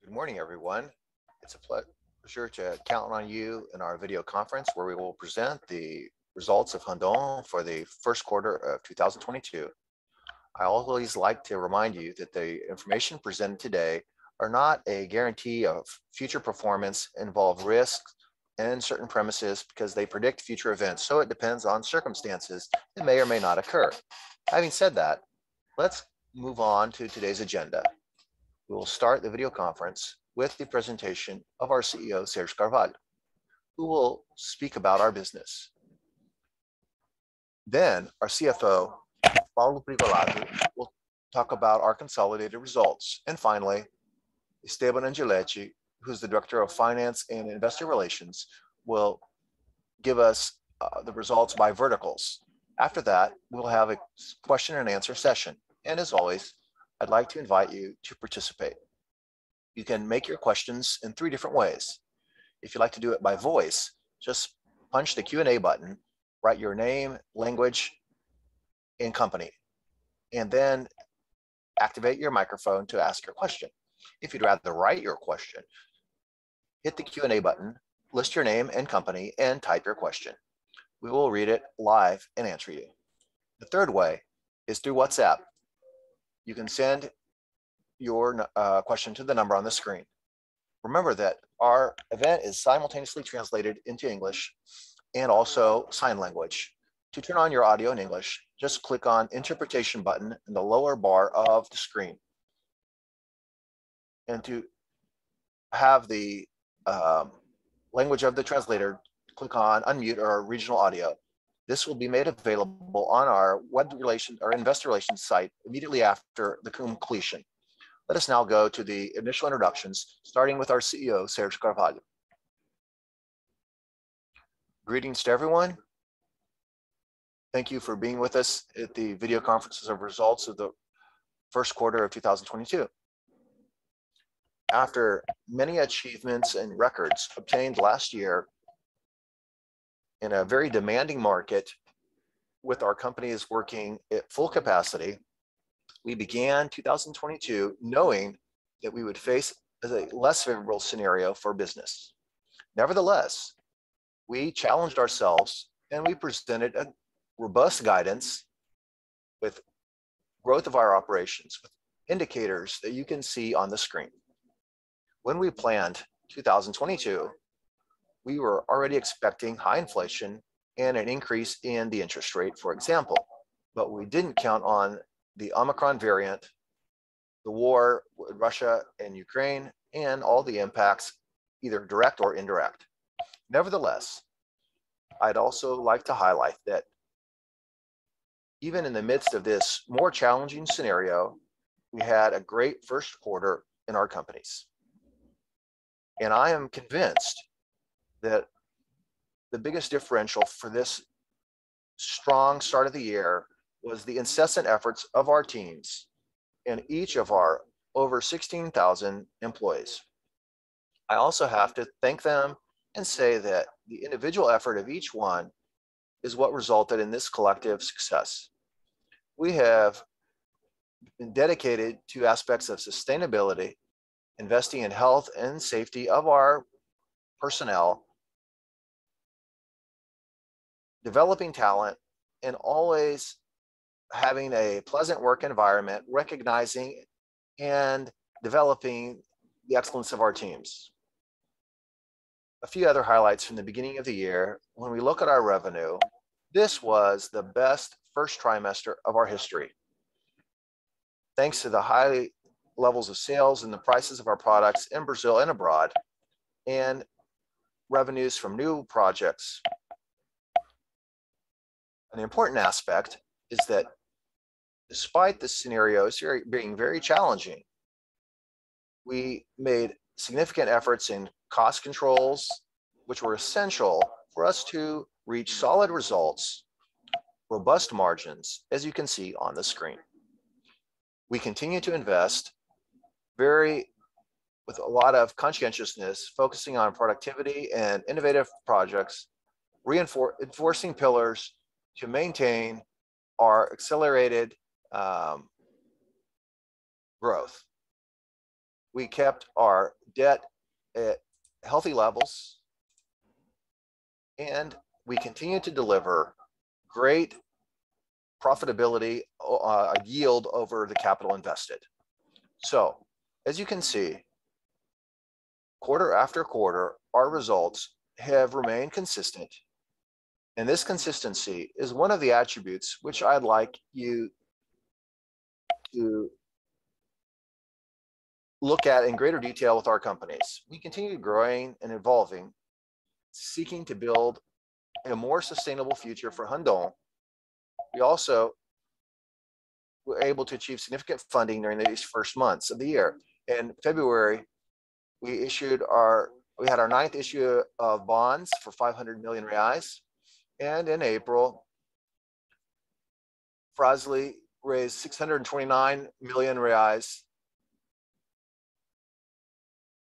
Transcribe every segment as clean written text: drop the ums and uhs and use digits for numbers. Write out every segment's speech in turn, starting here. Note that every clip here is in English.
Good morning, everyone. It's a pleasure to count on you in our video conference where we will present the results of Randon for the first quarter of 2022. I always like to remind you that the information presented today are not a guarantee of future performance, involve risks and certain premises because they predict future events. So it depends on circumstances that may or may not occur. Having said that, let's move on to today's agenda. We will start the video conference with the presentation of our CEO, Serge Carvalho, who will speak about our business. Then our CFO, Paulo Privalado, will talk about our consolidated results. And finally, Esteban Angeletti, who's the Director of Finance and Investor Relations, will give us the results by verticals. After that, we'll have a question and answer session. And as always, I'd like to invite you to participate. You can make your questions in 3 different ways. If you'd like to do it by voice, just punch the Q&A button, write your name, language, and company, and then activate your microphone to ask your question. If you'd rather write your question, hit the Q&A button, list your name and company, and type your question. We will read it live and answer you. The third way is through WhatsApp. You can send your question to the number on the screen. Remember that our event is simultaneously translated into English and also sign language. To turn on your audio in English, just click on interpretation button in the lower bar of the screen. And to have the language of the translator, click on unmute or regional audio. This will be made available on our investor relations site immediately after the completion. Let us now go to the initial introductions, starting with our CEO, Serge Carvalho. Greetings to everyone. Thank you for being with us at the video conferences of results of the first quarter of 2022. After many achievements and records obtained last year in a very demanding market with our companies working at full capacity, we began 2022 knowing that we would face a less favorable scenario for business. Nevertheless, we challenged ourselves and we presented a robust guidance with growth of our operations, with indicators that you can see on the screen. When we planned 2022, we were already expecting high inflation and an increase in the interest rate, for example, but we didn't count on the Omicron variant, the war with Russia and Ukraine, and all the impacts, either direct or indirect. Nevertheless, I'd also like to highlight that even in the midst of this more challenging scenario, we had a great first quarter in our companies. And I am convinced that the biggest differential for this strong start of the year was the incessant efforts of our teams and each of our over 16,000 employees. I also have to thank them and say that the individual effort of each one is what resulted in this collective success. We have been dedicated to aspects of sustainability, investing in health and safety of our personnel, developing talent, and always having a pleasant work environment, recognizing and developing the excellence of our teams. A few other highlights from the beginning of the year. When we look at our revenue, this was the best first trimester of our history. Thanks to the high levels of sales and the prices of our products in Brazil and abroad, and revenues from new projects. An important aspect is that despite the scenarios being very challenging, we made significant efforts in cost controls, which were essential for us to reach solid results, robust margins, as you can see on the screen. We continue to invest with a lot of conscientiousness, focusing on productivity and innovative projects, reinforcing pillars to maintain our accelerated growth. We kept our debt at healthy levels, and we continue to deliver great profitability, yield over the capital invested. So, as you can see, quarter after quarter, our results have remained consistent. And this consistency is one of the attributes which I'd like you to look at in greater detail with our companies. We continue growing and evolving, seeking to build a more sustainable future for Randon. We also were able to achieve significant funding during these first months of the year. In February, we had our ninth issue of bonds for 500 million reais. And in April, Fras-le raised 629 million reais.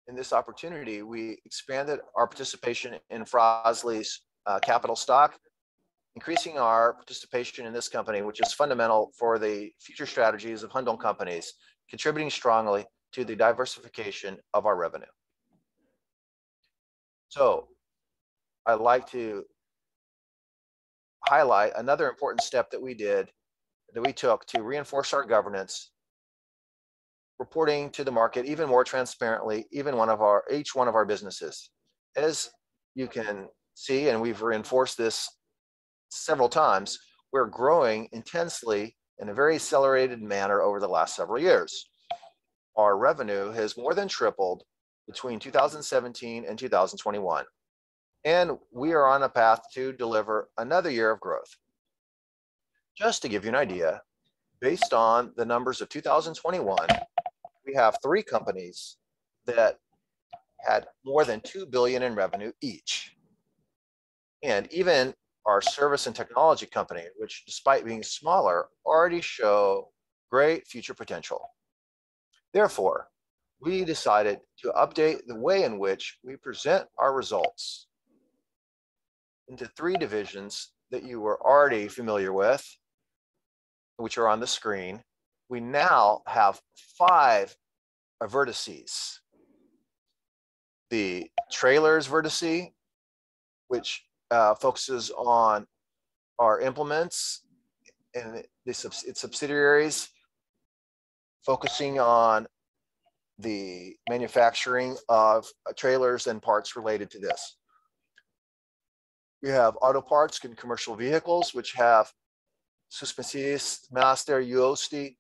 In this opportunity, we expanded our participation in Fras-le's capital stock, increasing our participation in this company, which is fundamental for the future strategies of Randon companies, contributing strongly to the diversification of our revenue. So I'd like to highlight another important step that we took to reinforce our governance, reporting to the market even more transparently, each one of our businesses. As you can see, and we've reinforced this several times, we're growing intensely in a very accelerated manner over the last several years. Our revenue has more than tripled between 2017 and 2021. And we are on a path to deliver another year of growth. Just to give you an idea, based on the numbers of 2021, we have 3 companies that had more than 2 billion in revenue each. And even our service and technology company, which despite being smaller, already show great future potential. Therefore, we decided to update the way in which we present our results into 3 divisions that you were already familiar with, which are on the screen. We now have 5 vertices. The trailers vertice, which focuses on our implements and its subsidiaries, focusing on the manufacturing of trailers and parts related to this. We have auto parts and commercial vehicles, which have Suspensys, Master, Uosti,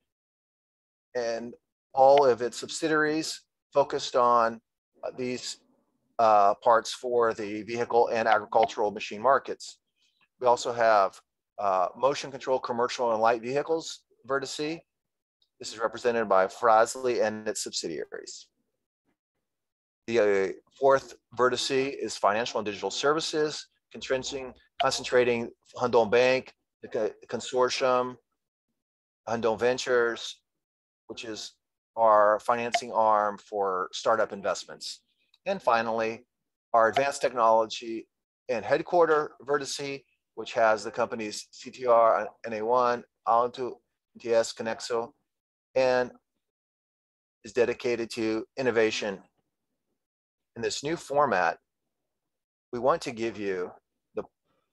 and all of its subsidiaries focused on these parts for the vehicle and agricultural machine markets. We also have motion control commercial and light vehicles vertice. This is represented by Fras-le and its subsidiaries. The 4th vertice is financial and digital services, concentrating Randon Bank, the consortium, Randon Ventures, which is our financing arm for startup investments. And finally, our advanced technology and headquarter vertice, which has the companies CTR, NA1, Alantu, NTS, Conexo, and is dedicated to innovation. In this new format, we want to give you the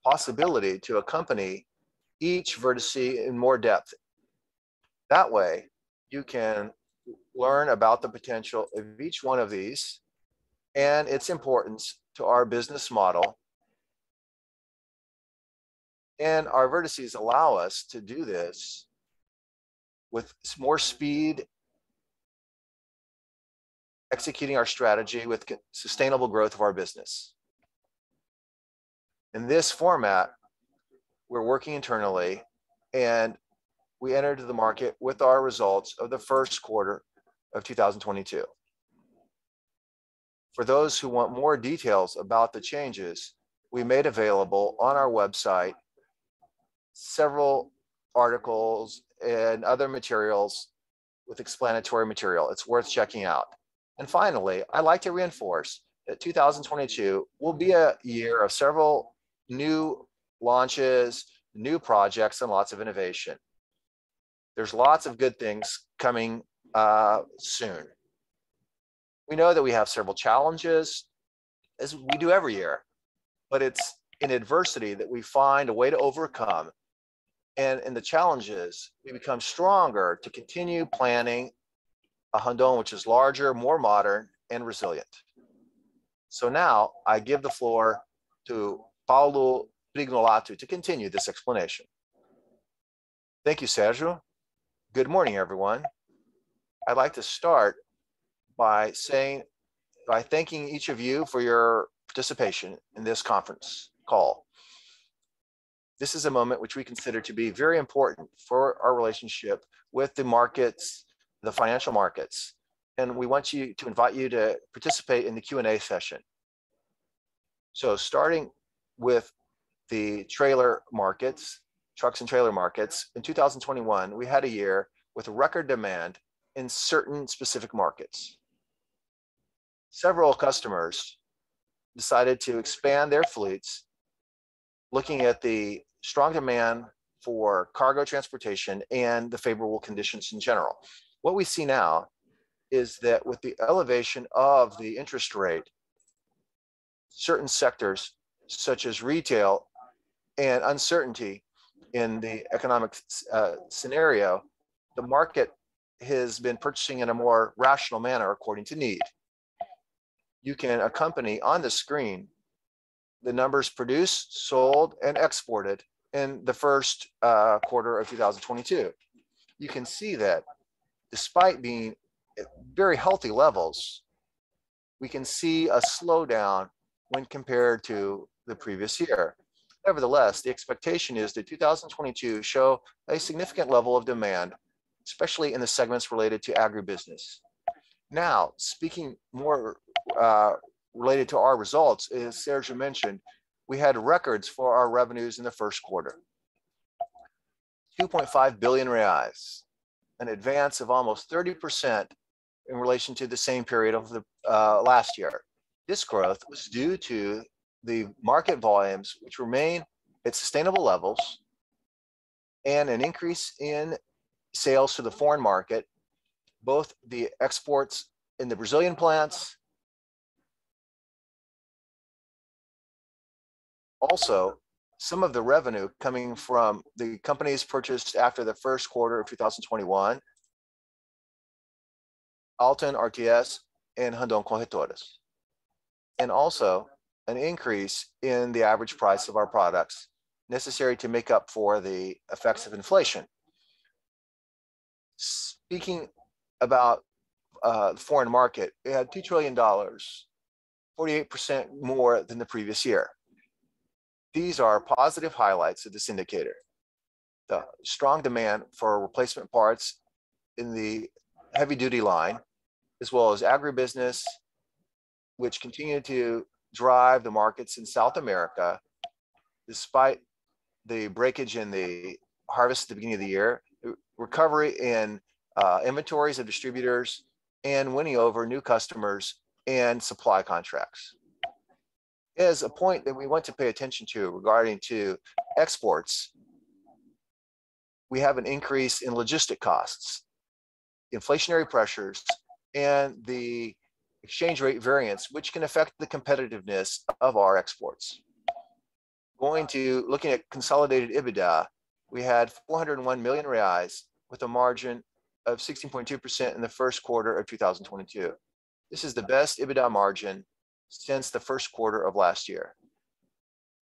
possibility to accompany each vertice in more depth. That way, you can learn about the potential of each one of these and its importance to our business model. And our vertices allow us to do this with more speed, executing our strategy with sustainable growth of our business. In this format, we're working internally, and we entered the market with our results of the first quarter of 2022. For those who want more details about the changes, we made available on our website several articles and other materials with explanatory material. It's worth checking out. And finally, I'd like to reinforce that 2022 will be a year of several new launches, new projects, and lots of innovation. There's lots of good things coming soon. We know that we have several challenges, as we do every year, but it's in adversity that we find a way to overcome. And in the challenges, we become stronger to continue planning a Randon which is larger, more modern, and resilient. So now I give the floor to Paulo Prignolato to continue this explanation. Thank you, Sergio. Good morning, everyone. I'd like to start by thanking each of you for your participation in this conference call. This is a moment which we consider to be very important for our relationship with the markets, the financial markets, and we want to invite you to participate in the Q&A session. So starting with the trailer markets, trucks and trailer markets, in 2021, we had a year with record demand in certain specific markets. Several customers decided to expand their fleets, looking at the strong demand for cargo transportation and the favorable conditions in general. What we see now is that with the elevation of the interest rate, certain sectors such as retail and uncertainty in the economic scenario, the market has been purchasing in a more rational manner according to need. You can accompany on the screen the numbers produced, sold, and exported in the first quarter of 2022. You can see that despite being at very healthy levels, we can see a slowdown when compared to the previous year. Nevertheless, the expectation is that 2022 show a significant level of demand, especially in the segments related to agribusiness. Now, speaking more related to our results, as Sergio mentioned, we had records for our revenues in the first quarter. 2.5 billion reais, an advance of almost 30% in relation to the same period of the last year. This growth was due to the market volumes, which remain at sustainable levels, and an increase in sales to the foreign market, both the exports in the Brazilian plants. Also, some of the revenue coming from the companies purchased after the first quarter of 2021, Alten, RTS, and Randon Corretoras. And also an increase in the average price of our products necessary to make up for the effects of inflation. Speaking about the foreign market, it had $2 trillion, 48% more than the previous year. These are positive highlights of this indicator. The strong demand for replacement parts in the heavy duty line, as well as agribusiness, which continue to drive the markets in South America, despite the breakage in the harvest at the beginning of the year, recovery in inventories of distributors, and winning over new customers and supply contracts. Is a point that we want to pay attention to regarding to exports. We have an increase in logistic costs, inflationary pressures, and the exchange rate variance, which can affect the competitiveness of our exports. Looking at consolidated EBITDA, we had 401 million reais with a margin of 16.2% in the first quarter of 2022. This is the best EBITDA margin since the first quarter of last year.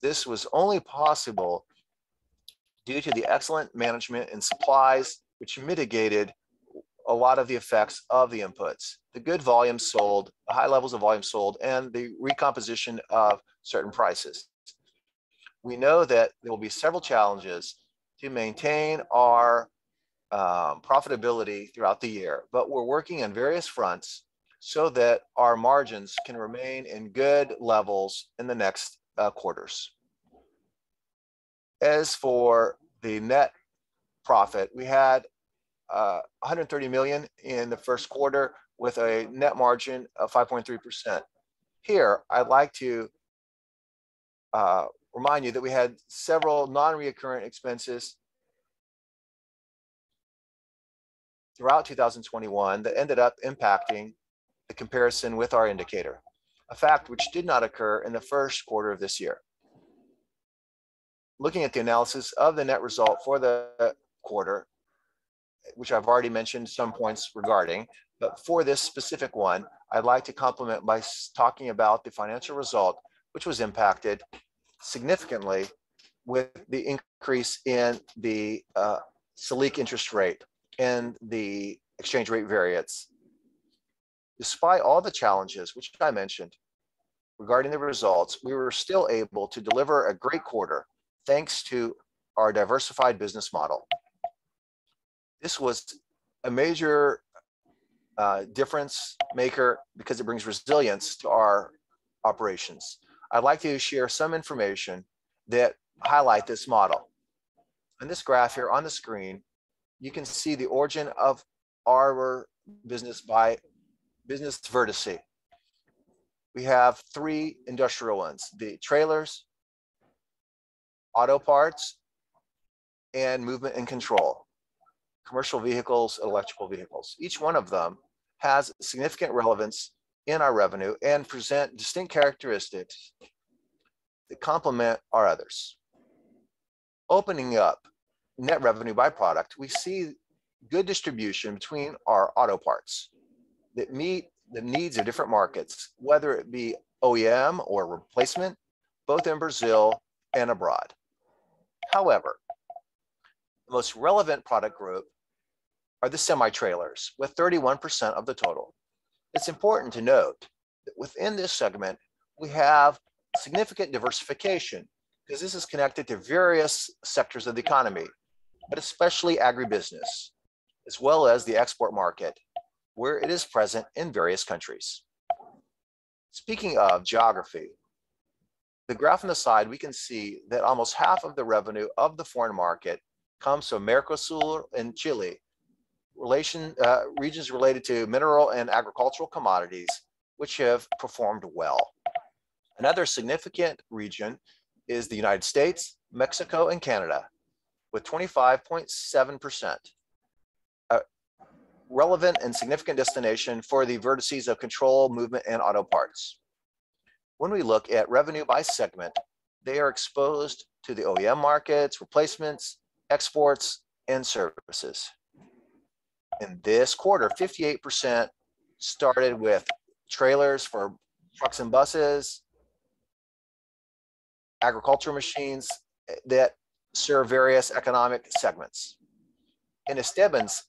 This was only possible due to the excellent management in supplies, which mitigated a lot of the effects of the inputs, the good volume sold, the high levels of volume sold, and the recomposition of certain prices. We know that there will be several challenges to maintain our profitability throughout the year, but we're working on various fronts so that our margins can remain in good levels in the next quarters. As for the net profit, we had 130 million in the first quarter with a net margin of 5.3%. Here, I'd like to remind you that we had several non-recurrent expenses throughout 2021 that ended up impacting the comparison with our indicator, a fact which did not occur in the first quarter of this year. Looking at the analysis of the net result for the quarter, which I've already mentioned some points regarding, but for this specific one, I'd like to complement by talking about the financial result, which was impacted significantly with the increase in the Selic interest rate and the exchange rate variance. Despite all the challenges which I mentioned regarding the results, we were still able to deliver a great quarter thanks to our diversified business model. This was a major difference maker because it brings resilience to our operations. I'd like to share some information that highlight this model. In this graph here on the screen, you can see the origin of our business by business vertice. We have three industrial ones: the trailers, auto parts, and movement and control, commercial vehicles, electrical vehicles. Each one of them has significant relevance in our revenue and present distinct characteristics that complement our others. Opening up net revenue by product, we see good distribution between our auto parts that meet the needs of different markets, whether it be OEM or replacement, both in Brazil and abroad. However, the most relevant product group are the semi-trailers, with 31% of the total. It's important to note that within this segment, we have significant diversification because this is connected to various sectors of the economy, but especially agribusiness, as well as the export market, where it is present in various countries. Speaking of geography, the graph on the side, we can see that almost half of the revenue of the foreign market comes from Mercosur and Chile, regions related to mineral and agricultural commodities, which have performed well. Another significant region is the United States, Mexico, and Canada, with 25.7%. A relevant and significant destination for the vertices of control, movement, and auto parts. When we look at revenue by segment, they are exposed to the OEM markets, replacements, exports, and services. In this quarter, 58% started with trailers for trucks and buses, agricultural machines that serve various economic segments. In Esteban's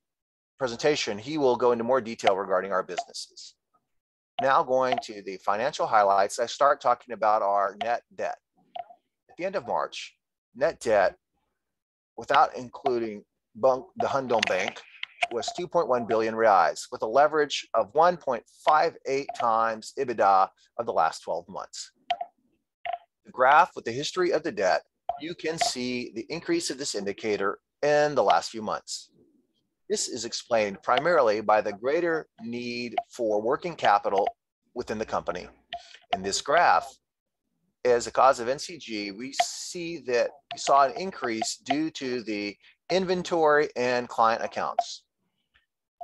presentation, he will go into more detail regarding our businesses. Now going to the financial highlights, I start talking about our net debt. At the end of March, net debt, without including the Randon Bank, was 2.1 billion reais, with a leverage of 1.58 times EBITDA of the last 12 months. The graph with the history of the debt, you can see the increase of this indicator in the last few months. This is explained primarily by the greater need for working capital within the company. In this graph, as a cause of NCG, we see that we saw an increase due to the inventory and client accounts.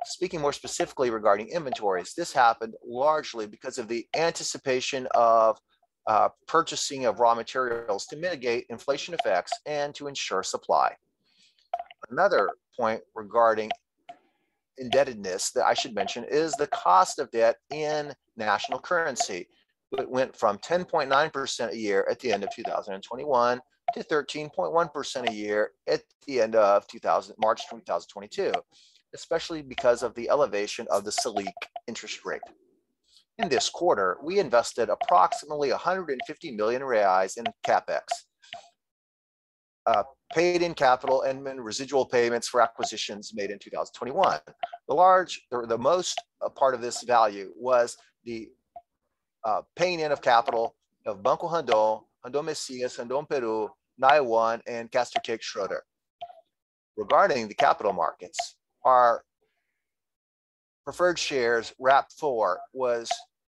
Speaking more specifically regarding inventories, this happened largely because of the anticipation of purchasing of raw materials to mitigate inflation effects and to ensure supply. Another point regarding indebtedness that I should mention is the cost of debt in national currency. It went from 10.9% a year at the end of 2021 to 13.1% a year at the end of March 2022, especially because of the elevation of the Selic interest rate. In this quarter, we invested approximately 150 million reais in capex, paid in capital and residual payments for acquisitions made in 2021. The most part of this value was the paying in of capital of Banco Randon, Randon Messias, Randon Peru, Naiwan, and Castor Cake Schroeder. Regarding the capital markets, our preferred shares RAP4 was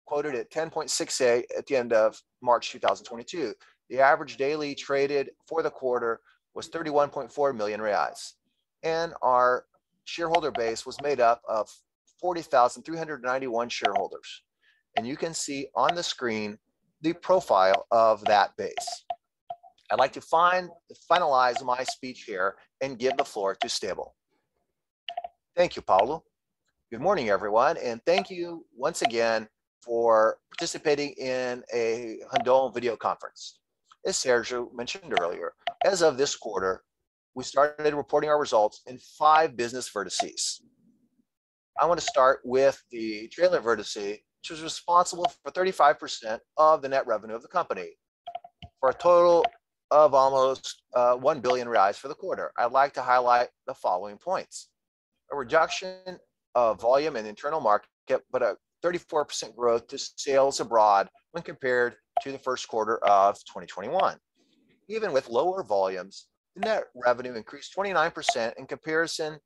quoted at 10.68 at the end of March 2022. The average daily traded for the quarter was 31.4 million reais. And our shareholder base was made up of 40,391 shareholders. And you can see on the screen the profile of that base. I'd like to finalize my speech here and give the floor to Stable. Thank you, Paulo. Good morning, everyone, and thank you once again for participating in a Randon video conference. As Sergio mentioned earlier, as of this quarter, we started reporting our results in 5 business vertices. I want to start with the trailer vertice, which was responsible for 35% of the net revenue of the company, for a total of almost 1 billion reais for the quarter. I'd like to highlight the following points. A reduction of volume in the internal market, but a 34% growth to sales abroad when compared to the first quarter of 2021. Even with lower volumes, the net revenue increased 29% in comparison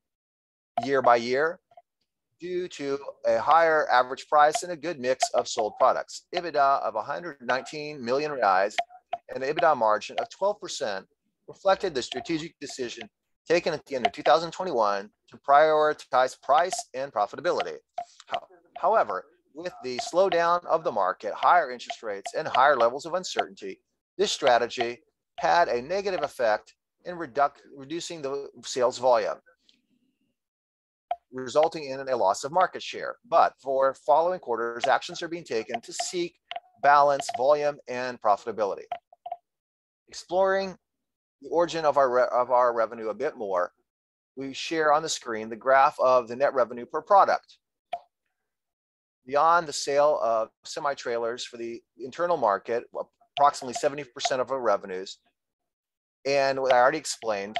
year by year due to a higher average price and a good mix of sold products. EBITDA of 119 million reais and an EBITDA margin of 12% reflected the strategic decision taken at the end of 2021 to prioritize price and profitability. However, with the slowdown of the market, higher interest rates, and higher levels of uncertainty, this strategy had a negative effect in reducing the sales volume, resulting in a loss of market share. But for following quarters, actions are being taken to seek balance, volume, and profitability. Exploring the origin of our revenue a bit more, we share on the screen the graph of the net revenue per product. Beyond the sale of semi-trailers for the internal market, approximately 70% of our revenues, and what I already explained,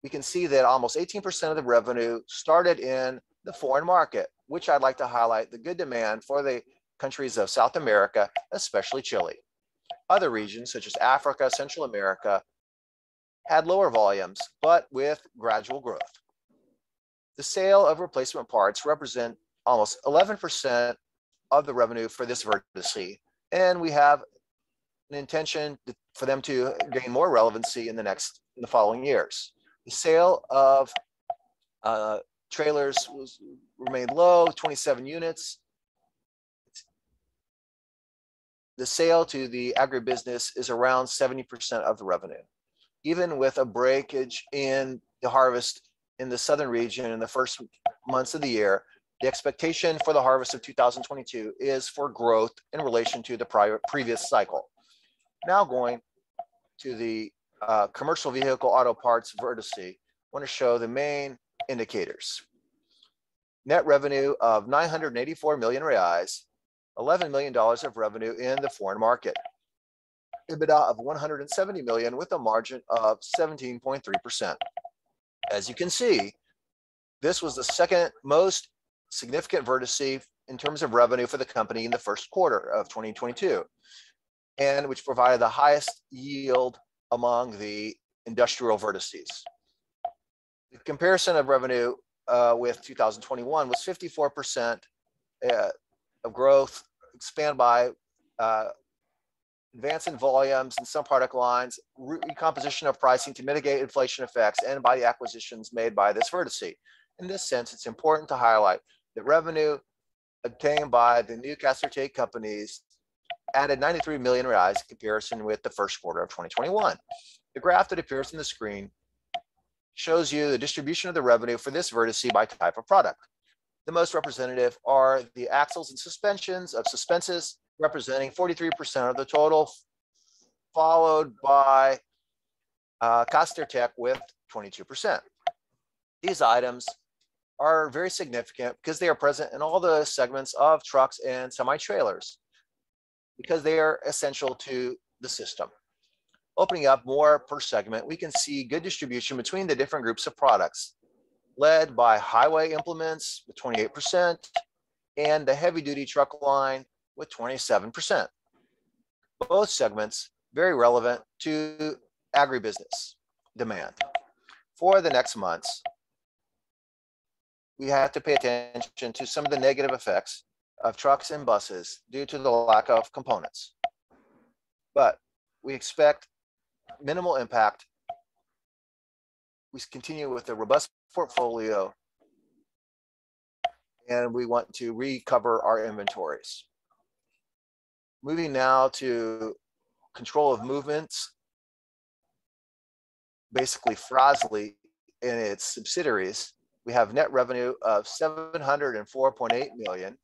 we can see that almost 18% of the revenue started in the foreign market, which I'd like to highlight the good demand for the countries of South America, especially Chile. Other regions, such as Africa, Central America, had lower volumes, but with gradual growth. The sale of replacement parts represent almost 11% of the revenue for this vertice, and we have an intention for them to gain more relevancy in the following years. The sale of trailers remained low, 27 units. The sale to the agribusiness is around 70% of the revenue. Even with a breakage in the harvest in the southern region in the first months of the year, the expectation for the harvest of 2022 is for growth in relation to the previous cycle. Now going to the commercial vehicle auto parts vertice, I want to show the main indicators. Net revenue of 984 million reais, $11 million of revenue in the foreign market. EBITDA of 170 million with a margin of 17.3%. As you can see, this was the second most significant vertice in terms of revenue for the company in the first quarter of 2022, and which provided the highest yield among the industrial vertices. The comparison of revenue with 2021 was 54% of growth, expanded by advance in volumes in some product lines, recomposition of pricing to mitigate inflation effects, and by the acquisitions made by this vertice. In this sense, it's important to highlight that revenue obtained by the new Caster Take companies added 93 million reais in comparison with the first quarter of 2021. The graph that appears on the screen shows you the distribution of the revenue for this vertice by type of product. The most representative are the axles and suspensions of Suspenses, representing 43% of the total, followed by Caster Tech with 22%. These items are very significant because they are present in all the segments of trucks and semi-trailers, because they are essential to the system. Opening up more per segment, we can see good distribution between the different groups of products, led by highway implements with 28% and the heavy-duty truck line with 27%. Both segments very relevant to agribusiness demand. For the next months, we have to pay attention to some of the negative effects of trucks and buses due to the lack of components. But we expect minimal impact. We continue with a robust portfolio and we want to recover our inventories. Moving now to control of movements, basically Frazley and its subsidiaries, we have net revenue of 704.8 million,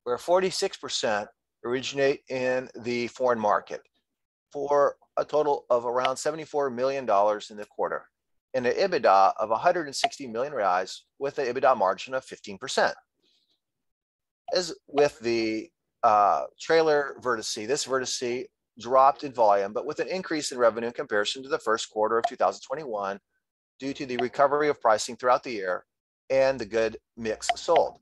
where 46% originate in the foreign market, for a total of around $74 million in the quarter, and an EBITDA of 160 million reais with an EBITDA margin of 15%. As with the trailer vertice, this vertice dropped in volume, but with an increase in revenue in comparison to the first quarter of 2021 due to the recovery of pricing throughout the year and the good mix sold.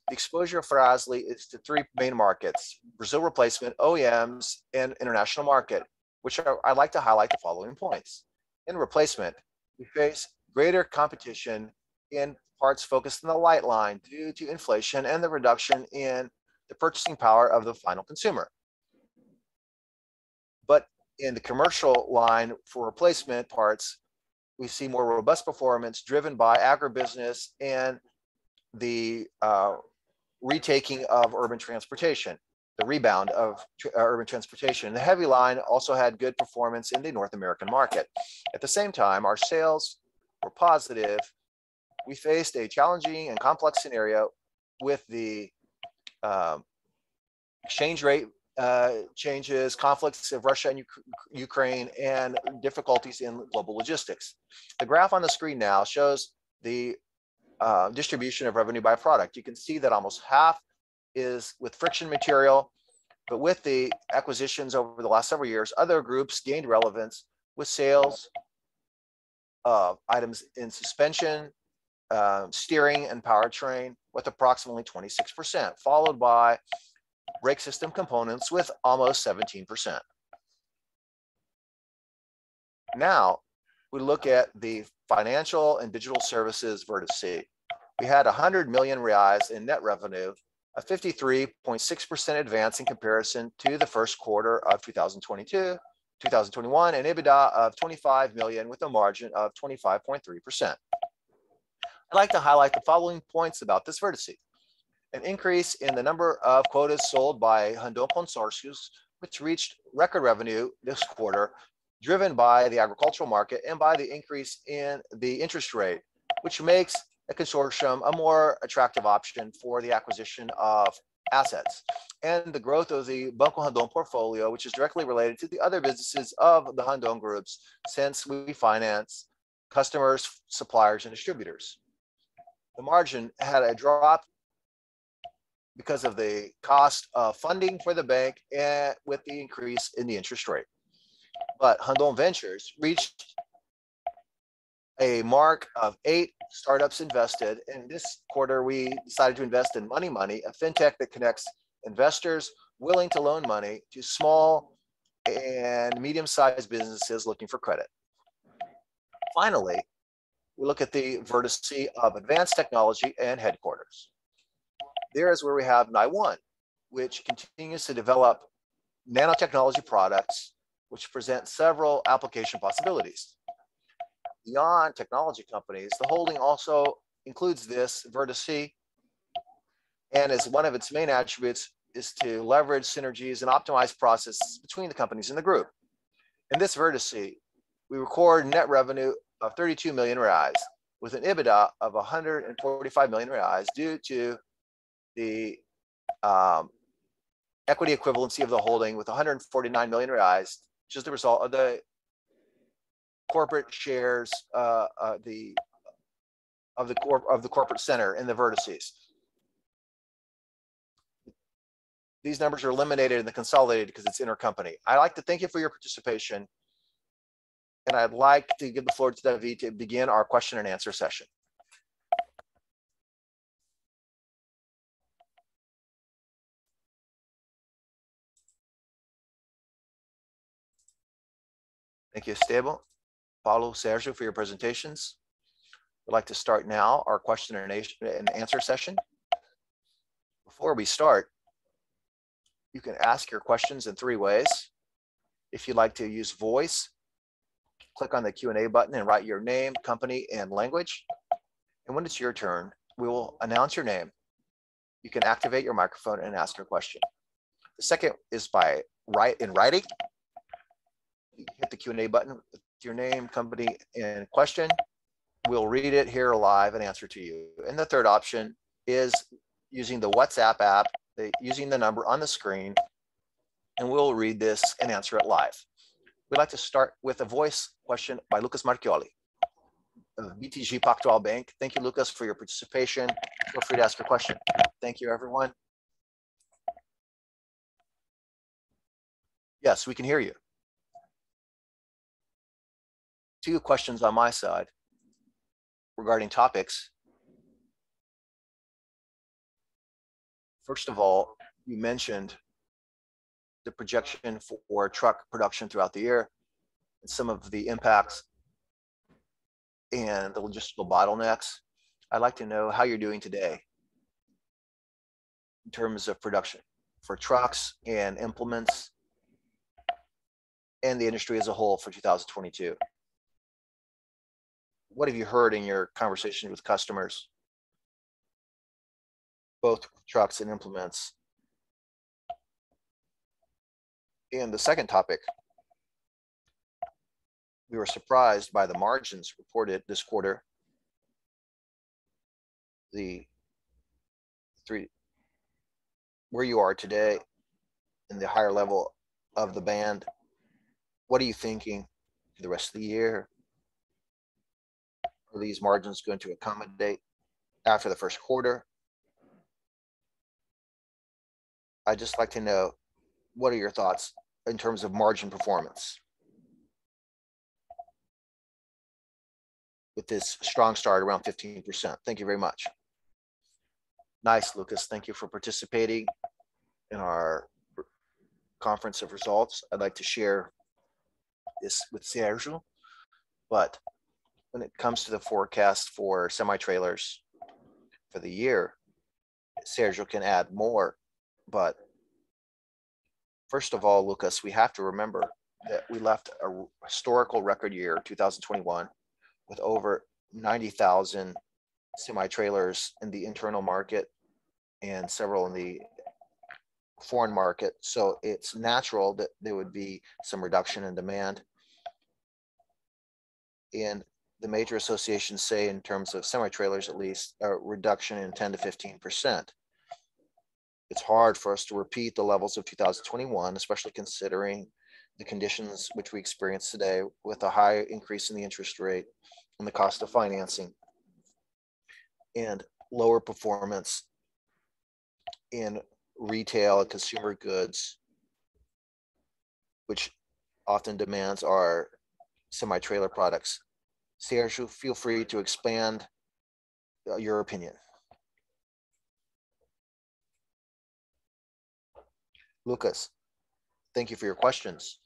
The exposure of Frazley is to three main markets: Brazil replacement, OEMs, and international market, which I'd like to highlight the following points. In replacement, we face greater competition in parts focused on the light line due to inflation and the reduction in the purchasing power of the final consumer. But in the commercial line for replacement parts, we see more robust performance driven by agribusiness and the retaking of urban transportation, the rebound of urban transportation. The heavy line also had good performance in the North American market. At the same time, our sales were positive. We faced a challenging and complex scenario with the exchange rate changes, conflicts of Russia and Ukraine, and difficulties in global logistics. The graph on the screen now shows the distribution of revenue by product. You can see that almost half is with friction material, but with the acquisitions over the last several years, other groups gained relevance with sales of items in suspension, steering, and powertrain with approximately 26%, followed by brake system components with almost 17%. Now, we look at the financial and digital services vertice. We had 100 million reais in net revenue, a 53.6% advance in comparison to the first quarter of 2021, and EBITDA of 25 million with a margin of 25.3%. I'd like to highlight the following points about this vertice. An increase in the number of quotas sold by Randon Consórcios, which reached record revenue this quarter, driven by the agricultural market and by the increase in the interest rate, which makes a consortium a more attractive option for the acquisition of assets. And the growth of the Banco Randon portfolio, which is directly related to the other businesses of the Randon groups, since we finance customers, suppliers, and distributors. The margin had a drop because of the cost of funding for the bank and with the increase in the interest rate. But Randon Ventures reached a mark of 8 startups invested. In this quarter, we decided to invest in Money, a fintech that connects investors willing to loan money to small and medium-sized businesses looking for credit. Finally, we look at the vertice of advanced technology and headquarters. There is where we have NI1, which continues to develop nanotechnology products, which present several application possibilities. Beyond technology companies, the holding also includes this vertice, and as one of its main attributes is to leverage synergies and optimize processes between the companies in the group. In this vertice, we record net revenue of 32 million reais with an EBITDA of 145 million reais due to the equity equivalency of the holding with 149 million reais, which is the result of the corporate shares of the corporate center in the vertices. These numbers are eliminated in the consolidated because it's intercompany. I'd like to thank you for your participation, and I'd like to give the floor to David to begin our question and answer session. Thank you, Esteban, Paulo, Sergio, for your presentations. We'd like to start now our question and answer session. Before we start, you can ask your questions in 3 ways. If you'd like to use voice, click on the Q&A button and write your name, company, and language. And when it's your turn, we will announce your name. You can activate your microphone and ask your question. The second is by in writing. You hit the Q&A button with your name, company, and question. We'll read it here live and answer to you. And the third option is using the WhatsApp app, using the number on the screen, and we'll read this and answer it live. We'd like to start with a voice question by Lucas Marchioli of BTG Pactual Bank. Thank you, Lucas, for your participation. Feel free to ask your question. Thank you, everyone. Yes, we can hear you. 2 questions on my side regarding topics. First of all, you mentioned the projection for truck production throughout the year and some of the impacts and the logistical bottlenecks. I'd like to know how you're doing today in terms of production for trucks and implements and the industry as a whole for 2022. What have you heard in your conversation with customers, both trucks and implements? And the second topic, we were surprised by the margins reported this quarter. Where you are today in the higher level of the band, what are you thinking for the rest of the year? Are these margins going to accommodate after the first quarter? I'd just like to know, what are your thoughts in terms of margin performance with this strong start around 15%? Thank you very much. Nice, Lucas. Thank you for participating in our conference of results. I'd like to share this with Sergio, but when it comes to the forecast for semi-trailers for the year, Sergio can add more. But first of all, Lucas, we have to remember that we left a historical record year, 2021, with over 90,000 semi-trailers in the internal market and several in the foreign market. So it's natural that there would be some reduction in demand. And the major associations say, in terms of semi-trailers at least, a reduction in 10 to 15%. It's hard for us to repeat the levels of 2021, especially considering the conditions which we experience today with a high increase in the interest rate and the cost of financing and lower performance in retail and consumer goods, which often demands our semi-trailer products. Sergio, feel free to expand your opinion. Lucas, thank you for your questions.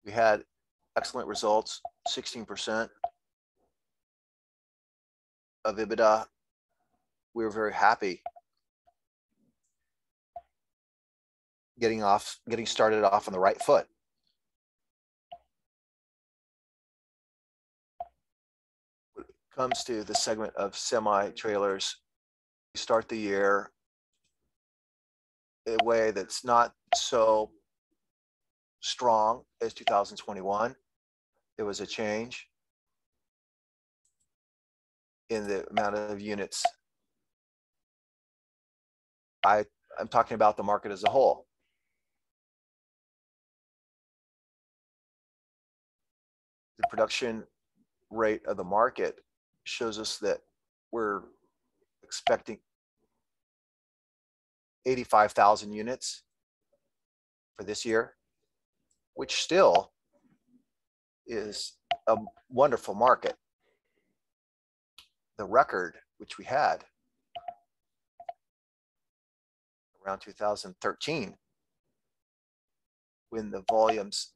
We had excellent results, 16% of EBITDA. We were very happy getting started off on the right foot. When it comes to the segment of semi-trailers, we start the year in a way that's not so strong as 2021. There was a change in the amount of units. I'm talking about the market as a whole. The production rate of the market shows us that we're expecting 85,000 units for this year, which still is a wonderful market. The record which we had around 2013, when the volumes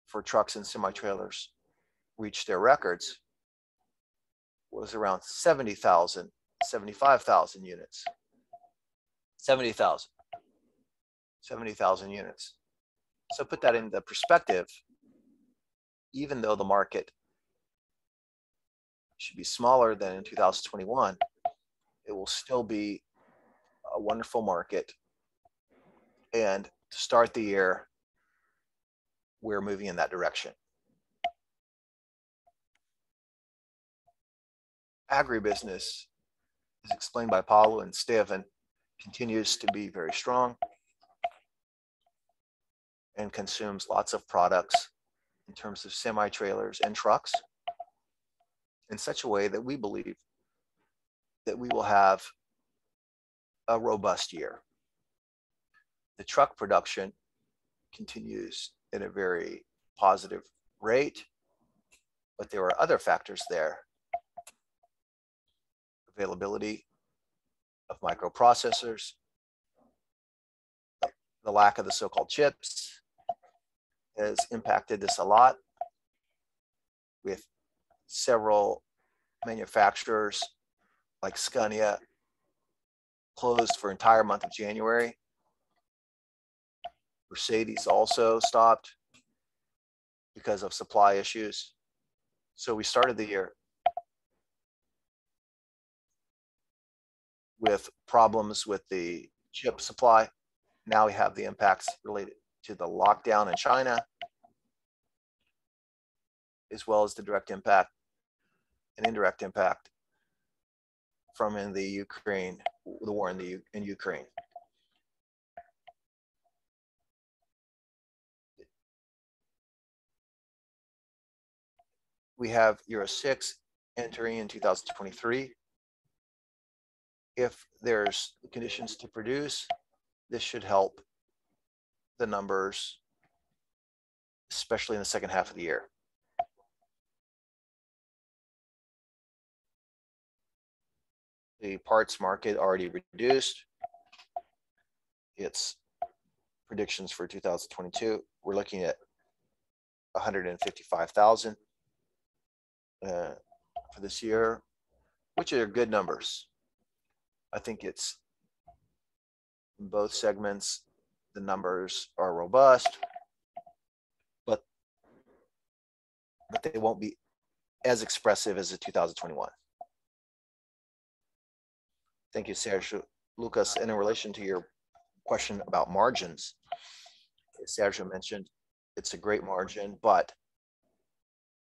for trucks and semi-trailers reached their records, was around 70,000, 75,000 units. 70,000 units. So put that into perspective. even though the market should be smaller than in 2021, it will still be a wonderful market. And to start the year, we're moving in that direction. Agribusiness, as explained by Paulo and Steven, continues to be very strong and consumes lots of products in terms of semi-trailers and trucks in such a way that we believe that we will have a robust year. The truck production continues at a very positive rate, but there are other factors there. Availability of microprocessors, the lack of the so-called chips has impacted this a lot, with several manufacturers like Scania closed for entire month of January. Mercedes also stopped because of supply issues. So we started the year with problems with the chip supply. Now we have the impacts related to the lockdown in China, as well as the direct impact and indirect impact from the war in Ukraine. We have Euro 6 entering in 2023. If there's conditions to produce, this should help the numbers, especially in the second half of the year. The parts market already reduced its predictions for 2022. We're looking at 155,000 for this year, which are good numbers. I think it's in both segments, the numbers are robust, but they won't be as expressive as the 2021. Thank you, Sergio. Lucas, and in relation to your question about margins, as Sergio mentioned, it's a great margin, but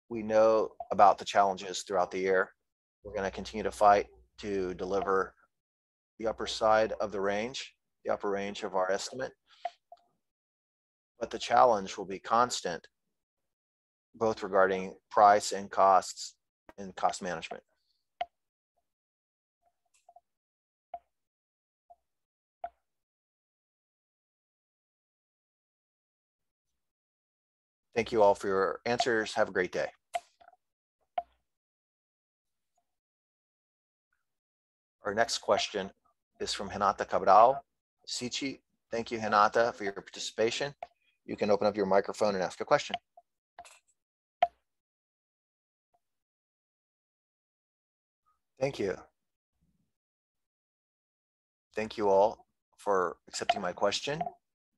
we know about the challenges throughout the year. We're going to continue to fight to deliver the upper side of the range, the upper range of our estimate. But the challenge will be constant, both regarding price and costs and cost management. Thank you all for your answers. Have a great day. Our next question is from Renata Cabral, Sichi. Thank you, Renata, for your participation. You can open up your microphone and ask a question. Thank you. Thank you all for accepting my question.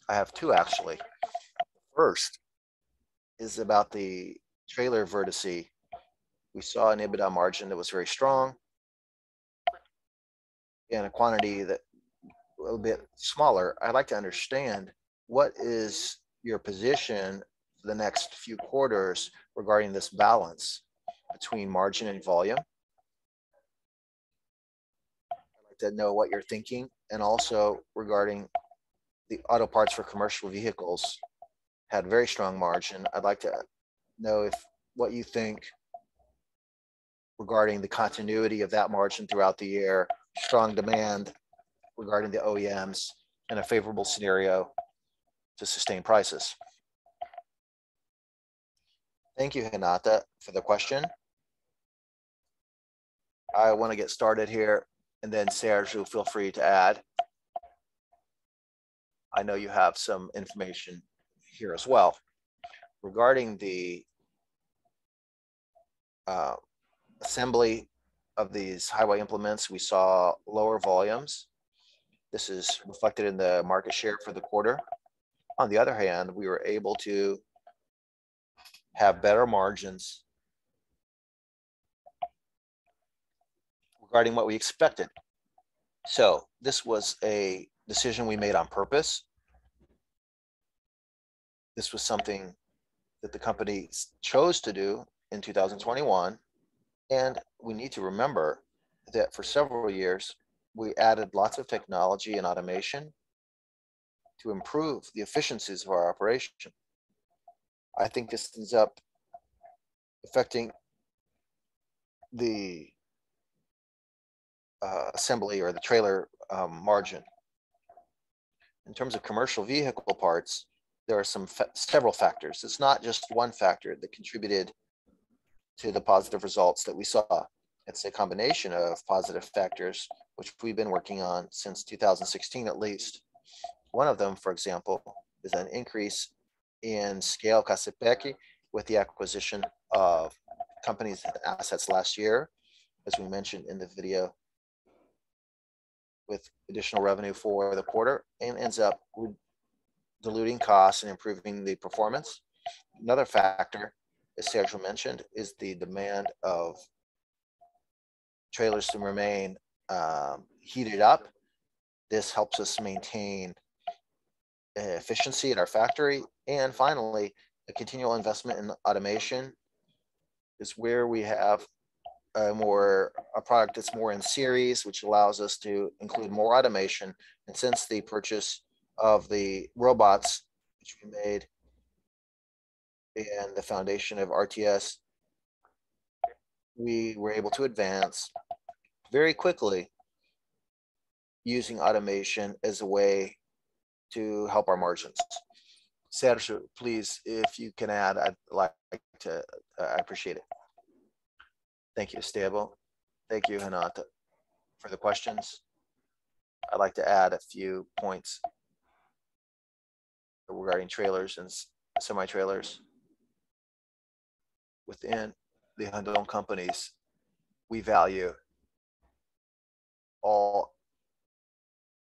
I have two, actually. First is about the trailer vertice. We saw an EBITDA margin that was very strong and a quantity that a little bit smaller. I'd like to understand what is your position for the next few quarters regarding this balance between margin and volume. I'd like to know what you're thinking, and also regarding the auto parts for commercial vehicles had very strong margin. I'd like to know what you think regarding the continuity of that margin throughout the year, strong demand regarding the OEMs, and a favorable scenario to sustain prices. Thank you, Renata, for the question. I want to get started here, and then Sergio, feel free to add. I know you have some information here as well. Regarding the assembly of these highway implements, we saw lower volumes. This is reflected in the market share for the quarter. On the other hand, we were able to have better margins regarding what we expected. So this was a decision we made on purpose. This was something that the company chose to do in 2021. And we need to remember that for several years, we added lots of technology and automation to improve the efficiencies of our operation. I think this ends up affecting the assembly or the trailer margin. In terms of commercial vehicle parts, there are several factors. It's not just one factor that contributed to the positive results that we saw. It's a combination of positive factors, which we've been working on since 2016 at least. One of them, for example, is an increase in scale Casipec with the acquisition of companies and assets last year, as we mentioned in the video, with additional revenue for the quarter, and ends up diluting costs and improving the performance. Another factor, as Sergio mentioned, is the demand of trailers to remain heated up. This helps us maintain efficiency at our factory. And finally, a continual investment in automation is where we have a product that's more in series, which allows us to include more automation. And since the purchase of the robots, which we made, and the foundation of RTS, we were able to advance very quickly using automation as a way to help our margins. Sergio, please, if you can add, I'd like to, I appreciate it. Thank you, Esteban. Thank you, Renata, for the questions. I'd like to add a few points regarding trailers and semi-trailers. Within the Randon companies, we value all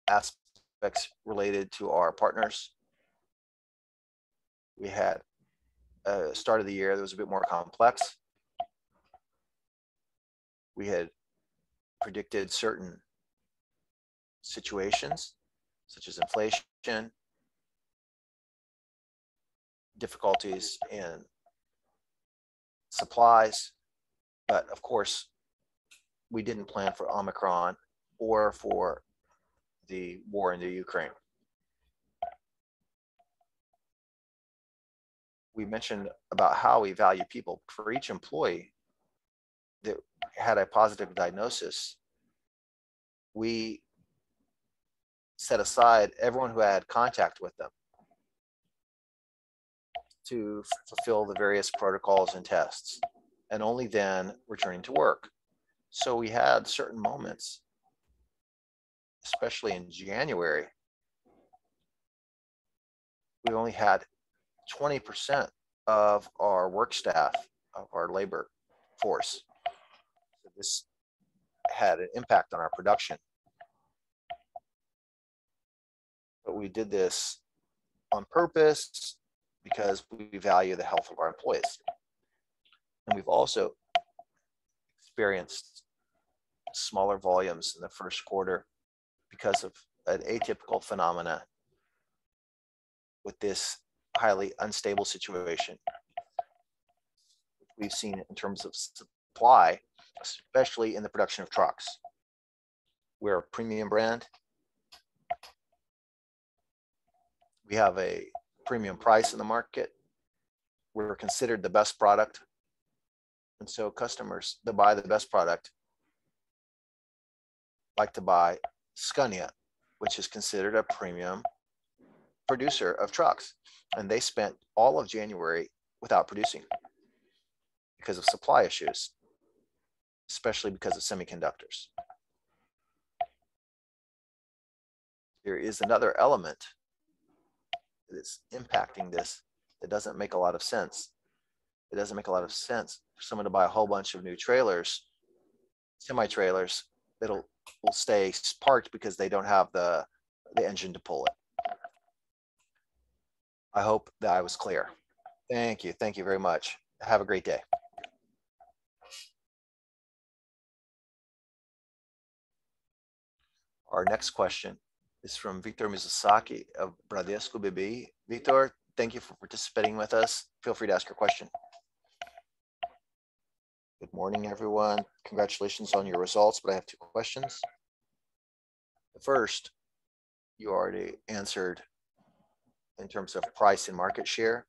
aspects related to our partners. We had a start of the year that was a bit more complex. We had predicted certain situations, such as inflation, difficulties in supplies, but of course, we didn't plan for Omicron or for the war in the Ukraine. We mentioned about how we value people. For each employee that had a positive diagnosis, we set aside everyone who had contact with them to fulfill the various protocols and tests, and only then returning to work. So we had certain moments, especially in January, we only had 20% of our work staff, of our labor force. So this had an impact on our production. But we did this on purpose because we value the health of our employees. And we've also experienced smaller volumes in the first quarter because of an atypical phenomena with this highly unstable situation we've seen in terms of supply, especially in the production of trucks. We're a premium brand. We have a premium price in the market. We're considered the best product. And so customers that buy the best product like to buy Scania, which is considered a premium producer of trucks. And they spent all of January without producing because of supply issues, especially because of semiconductors. There is another element that's impacting this that doesn't make a lot of sense. It doesn't make a lot of sense for someone to buy a whole bunch of new trailers, semi-trailers, that will stay parked because they don't have the engine to pull it. I hope that I was clear. Thank you. Thank you very much. Have a great day. Our next question is from Victor Mizusaki of Bradesco BBI. Victor, thank you for participating with us. Feel free to ask your question. Good morning, everyone. Congratulations on your results, but I have two questions. The first, you already answered in terms of price and market share,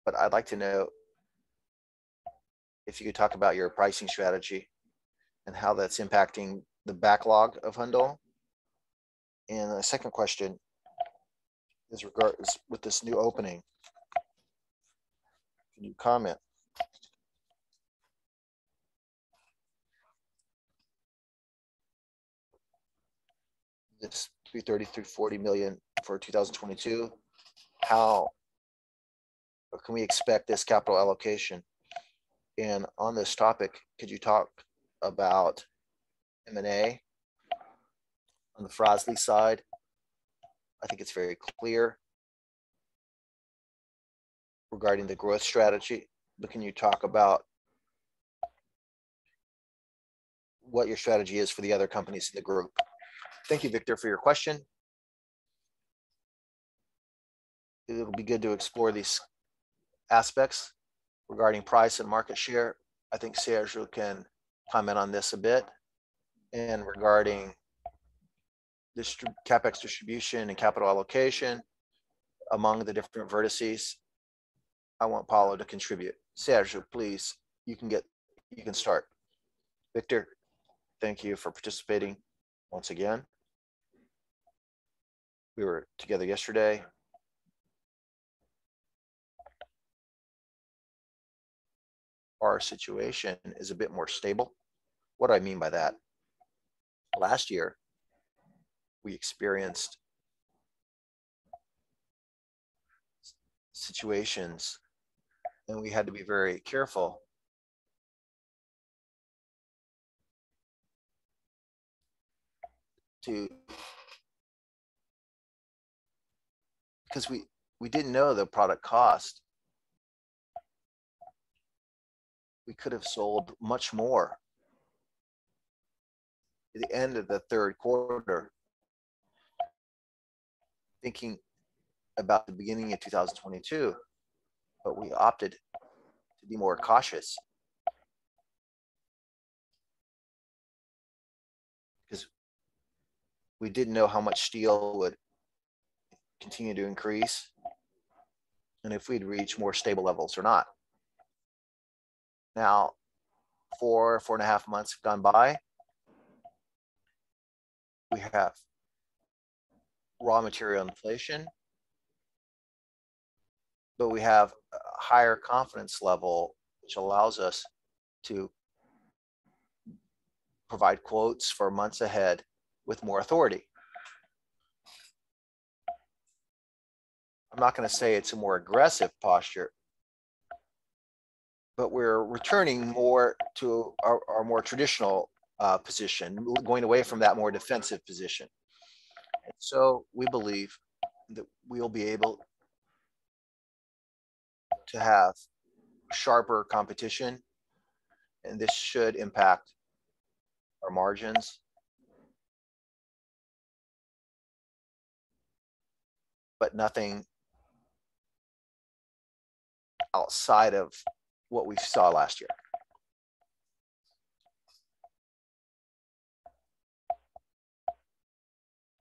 but I'd like to know if you could talk about your pricing strategy and how that's impacting the backlog of Hundal. And the second question is with this new opening. Can you comment? This 330, 340 million for 2022. How can we expect this capital allocation? And on this topic, could you talk about M&A on the Frosley side? I think it's very clear regarding the growth strategy, but can you talk about what your strategy is for the other companies in the group? Thank you, Victor, for your question. It'll be good to explore these aspects regarding price and market share. I think Sergio can comment on this a bit. And regarding CapEx distribution and capital allocation among the different vertices, I want Paulo to contribute. Sergio, please, you can start. Victor, thank you for participating once again. We were together yesterday. Our situation is a bit more stable. What do I mean by that? Last year, we experienced situations and we had to be very careful because we didn't know the product cost. We could have sold much more at the end of the third quarter, thinking about the beginning of 2022, but we opted to be more cautious because we didn't know how much steel would continue to increase and if we'd reach more stable levels or not. Now, 4.5 months have gone by. We have raw material inflation, but we have a higher confidence level, which allows us to provide quotes for months ahead with more authority. I'm not going to say it's a more aggressive posture, but we're returning more to our more traditional position, going away from that more defensive position. And so we believe that we'll be able to have sharper competition, and this should impact our margins. But nothing outside of what we saw last year.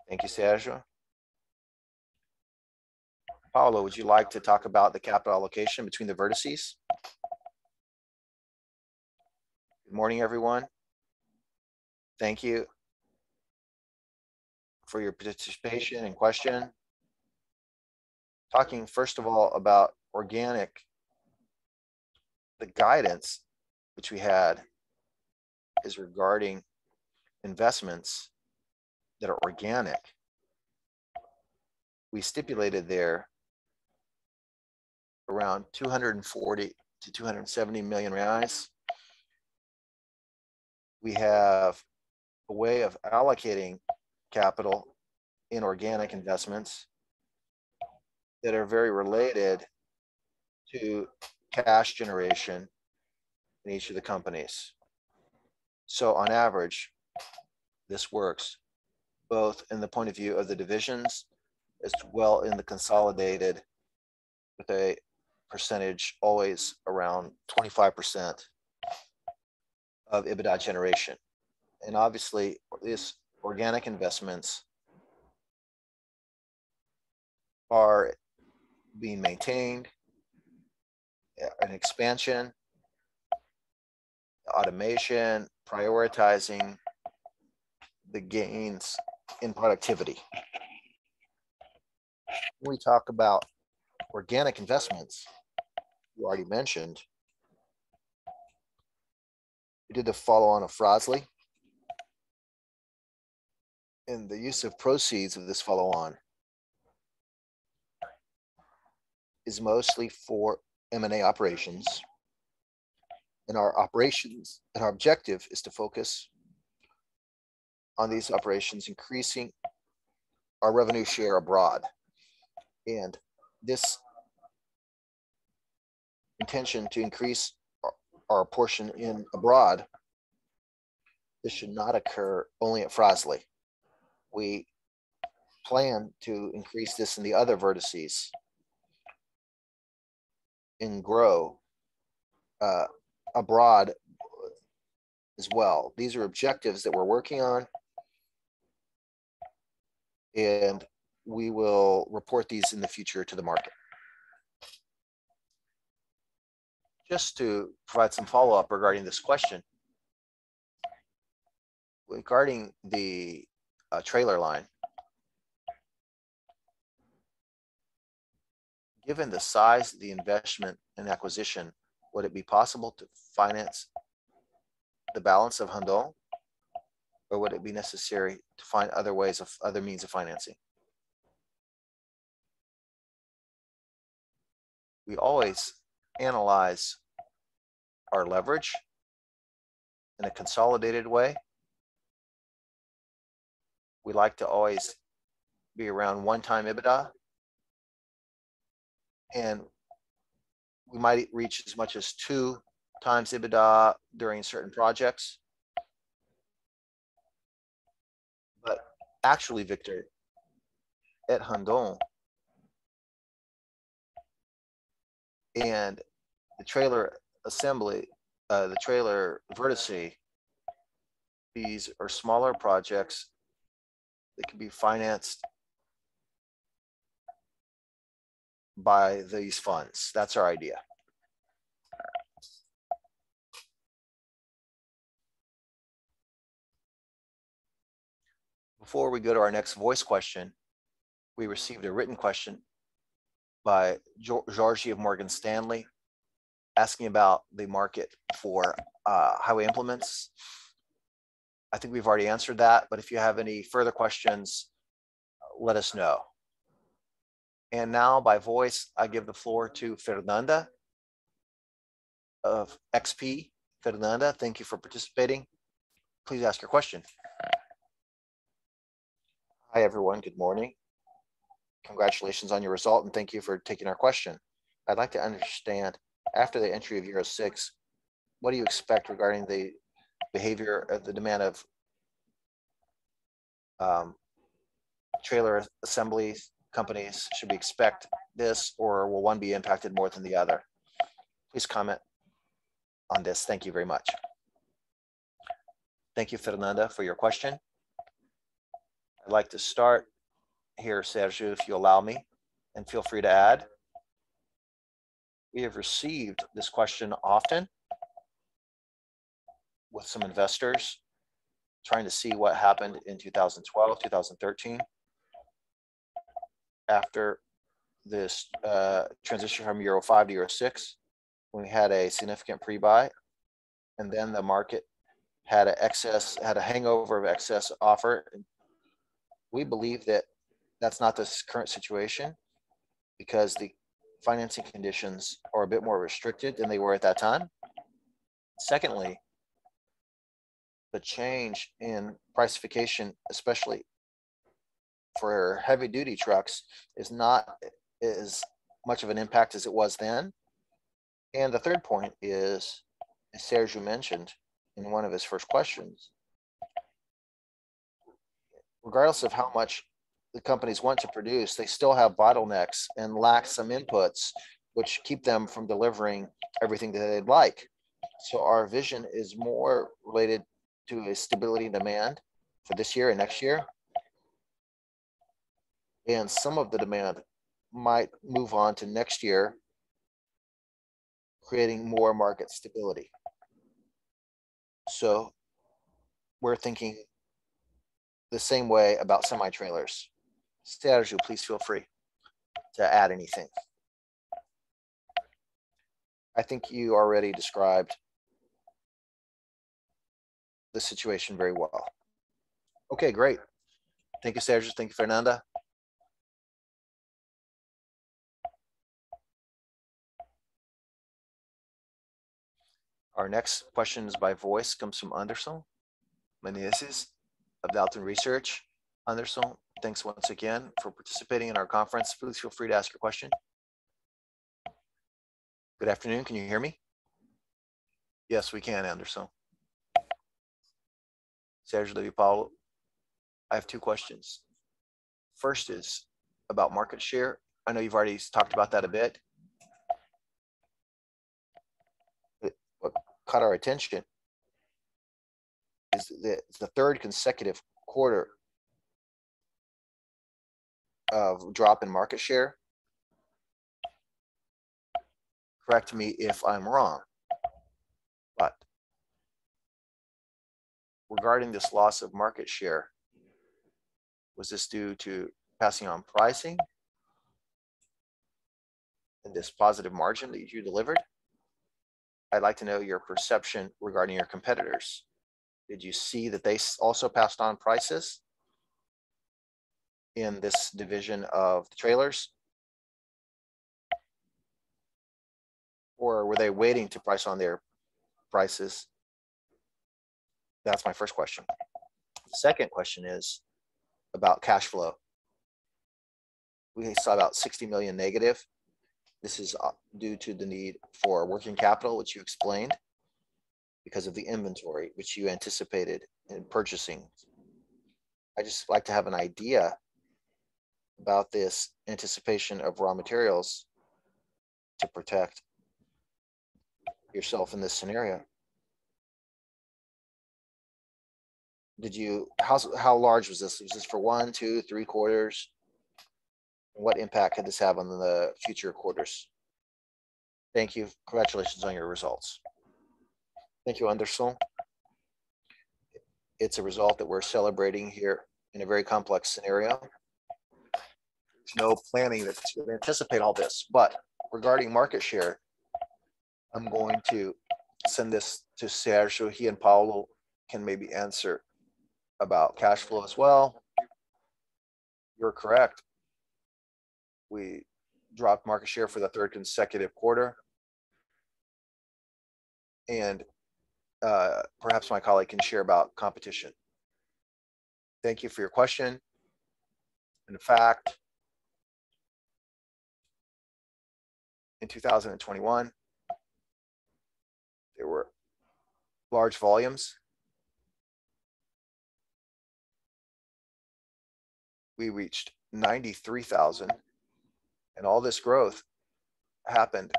Thank you, Sergio. Paulo, would you like to talk about the capital allocation between the vertices? Good morning, everyone. Thank you for your participation and question. Talking first of all about organic, the guidance which we had is regarding investments that are organic. We stipulated there around 240 to 270 million reais. We have a way of allocating capital in organic investments that are very related to cash generation in each of the companies. So on average, this works both in the point of view of the divisions as well in the consolidated, with a percentage always around 25% of EBITDA generation. And obviously, these organic investments are being maintained, an expansion, automation, prioritizing the gains in productivity. When we talk about organic investments, you already mentioned, we did the follow-on of Frosley, and the use of proceeds of this follow-on is mostly for M&A operations. And our operations and our objective is to focus on these operations, increasing our revenue share abroad. And this intention to increase our portion in abroad, this should not occur only at Frosley. We plan to increase this in the other vertices and grow abroad as well. These are objectives that we're working on, and we will report these in the future to the market. Just to provide some follow-up regarding this question, regarding the trailer line, given the size of the investment and acquisition, would it be possible to finance the balance of Randon, or would it be necessary to find other means of financing? We always analyze our leverage in a consolidated way. We like to always be around 1x EBITDA, and we might reach as much as 2x EBITDA during certain projects. But actually, Victor, at Randon and the trailer assembly, the trailer vertice, these are smaller projects that can be financed by these funds. That's our idea. Before we go to our next voice question, we received a written question by Georgie of Morgan Stanley, asking about the market for highway implements. I think we've already answered that, but if you have any further questions, let us know. And now by voice, I give the floor to Fernanda of XP. Fernanda, thank you for participating. Please ask your question. Hi, everyone. Good morning. Congratulations on your result, and thank you for taking our question. I'd like to understand, after the entry of Euro 6, what do you expect regarding the behavior of the demand of trailer assembly companies? Should we expect this, or will one be impacted more than the other? Please comment on this. Thank you very much. Thank you, Fernanda, for your question. I'd like to start here, Sergio, if you allow me, and feel free to add. We have received this question often with some investors trying to see what happened in 2012, 2013, after this transition from Euro 5 to Euro 6, when we had a significant pre-buy, and then the market had a hangover of excess offer. We believe that that's not the current situation, because the financing conditions are a bit more restricted than they were at that time. Secondly, the change in pricification, especially for heavy duty trucks, is not as much of an impact as it was then. And the third point is, as Sergio mentioned in one of his first questions, regardless of how much the companies want to produce, they still have bottlenecks and lack some inputs, which keep them from delivering everything that they'd like. So our vision is more related to a stability in demand for this year and next year. And some of the demand might move on to next year, creating more market stability. So we're thinking the same way about semi-trailers. Sergio, please feel free to add anything. I think you already described the situation very well. Okay, great. Thank you, Sergio. Thank you, Fernanda. Our next question is by voice, comes from Anderson Menezes of Dalton Research. Anderson, thanks once again for participating in our conference. Please feel free to ask your question. Good afternoon. Can you hear me? Yes, we can, Anderson. Sergio de Paulo, I have two questions. First is about market share. I know you've already talked about that a bit. What caught our attention is the third consecutive quarter of drop in market share. Correct me if I'm wrong, but regarding this loss of market share, was this due to passing on pricing and this positive margin that you delivered? I'd like to know your perception regarding your competitors. Did you see that they also passed on prices in this division of the trailers? Or were they waiting to price on their prices? That's my first question. The second question is about cash flow. We saw about 60 million negative. This is due to the need for working capital, which you explained, because of the inventory, which you anticipated in purchasing. I just like to have an idea about this anticipation of raw materials to protect yourself in this scenario. How large was this? Was this for 1, 2, 3 quarters? What impact could this have on the future quarters? Thank you. Congratulations on your results. Thank you, Anderson. It's a result that we're celebrating here in a very complex scenario. There's no planning that's going to anticipate all this. But regarding market share, I'm going to send this to Sergio. He and Paulo can maybe answer about cash flow as well. You're correct. We dropped market share for the third consecutive quarter. And perhaps my colleague can share about competition. Thank you for your question. In fact, in 2021, there were large volumes. We reached 93,000, and all this growth happened.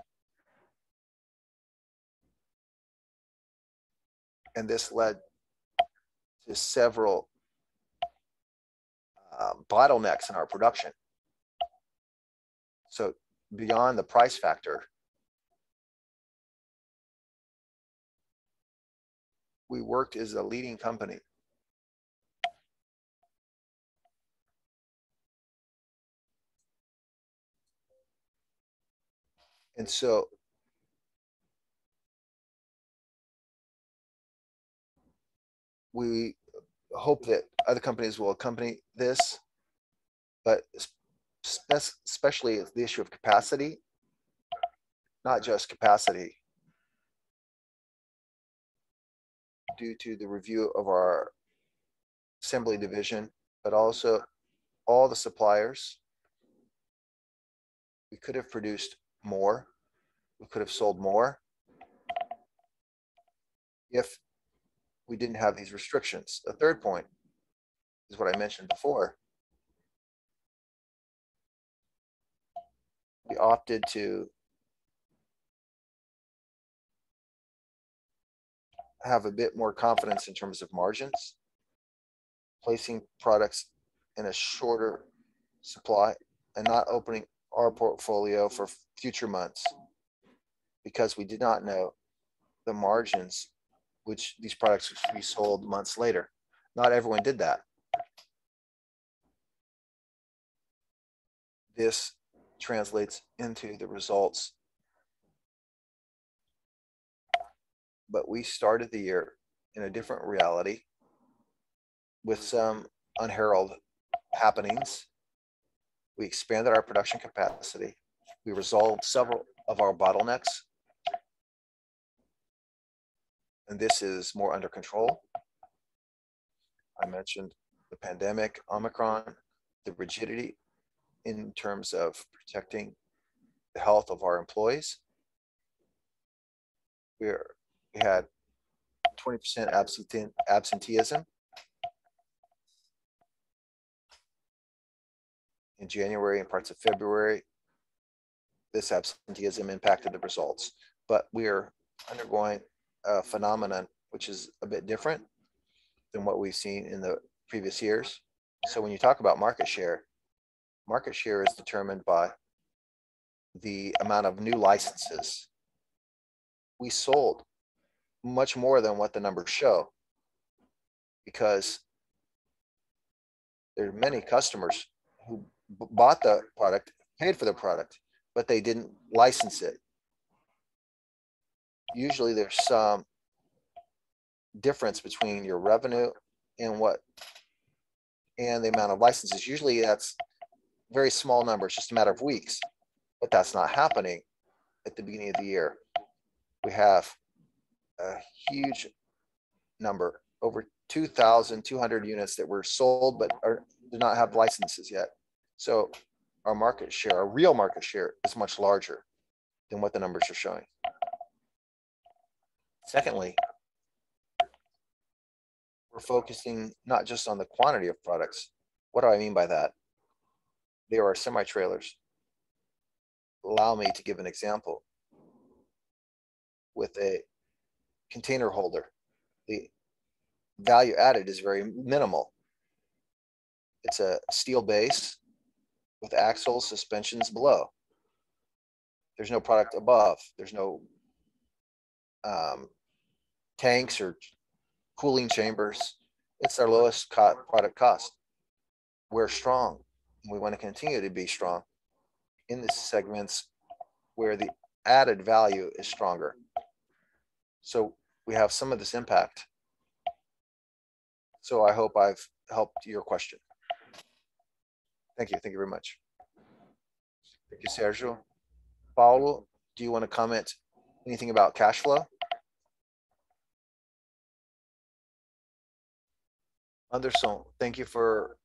And this led to several bottlenecks in our production. So beyond the price factor, we worked as a leading company. And so we hope that other companies will accompany this, but especially the issue of capacity, not just capacity, due to the review of our assembly division, but also all the suppliers We could have produced more. We could have sold more if we didn't have these restrictions. The third point is what I mentioned before. We opted to have a bit more confidence in terms of margins, placing products in a shorter supply and not opening our portfolio for future months because we did not know the margins which these products would be sold months later. Not everyone did that. This translates into the results. But we started the year in a different reality with some unheralded happenings. We expanded our production capacity. We resolved several of our bottlenecks. And this is more under control. I mentioned the pandemic, Omicron, the rigidity in terms of protecting the health of our employees. We had 20% absenteeism in January and parts of February. This absenteeism impacted the results, but we are undergoing a phenomenon which is a bit different than what we've seen in the previous years. So when you talk about market share is determined by the amount of new licenses. We sold much more than what the numbers show because there are many customers who bought the product, paid for the product, but they didn't license it. Usually there's some difference between your revenue and the amount of licenses. Usually that's very small numbers, just a matter of weeks, but that's not happening at the beginning of the year. We have a huge number, over 2,200 units that were sold but do not have licenses yet. So our market share, our real market share, is much larger than what the numbers are showing. Secondly, we're focusing not just on the quantity of products. What do I mean by that? There are semi-trailers. Allow me to give an example. With a container holder, the value added is very minimal. It's a steel base with axles, suspensions below. There's no product above. There's no tanks or cooling chambers. It's our lowest product cost. We're strong. We want to continue to be strong in the segments where the added value is stronger. So we have some of this impact. So I hope I've helped your question. Thank you. Thank you very much. Thank you, Sergio. Paulo, do you want to comment anything about cash flow? Anderson, thank you for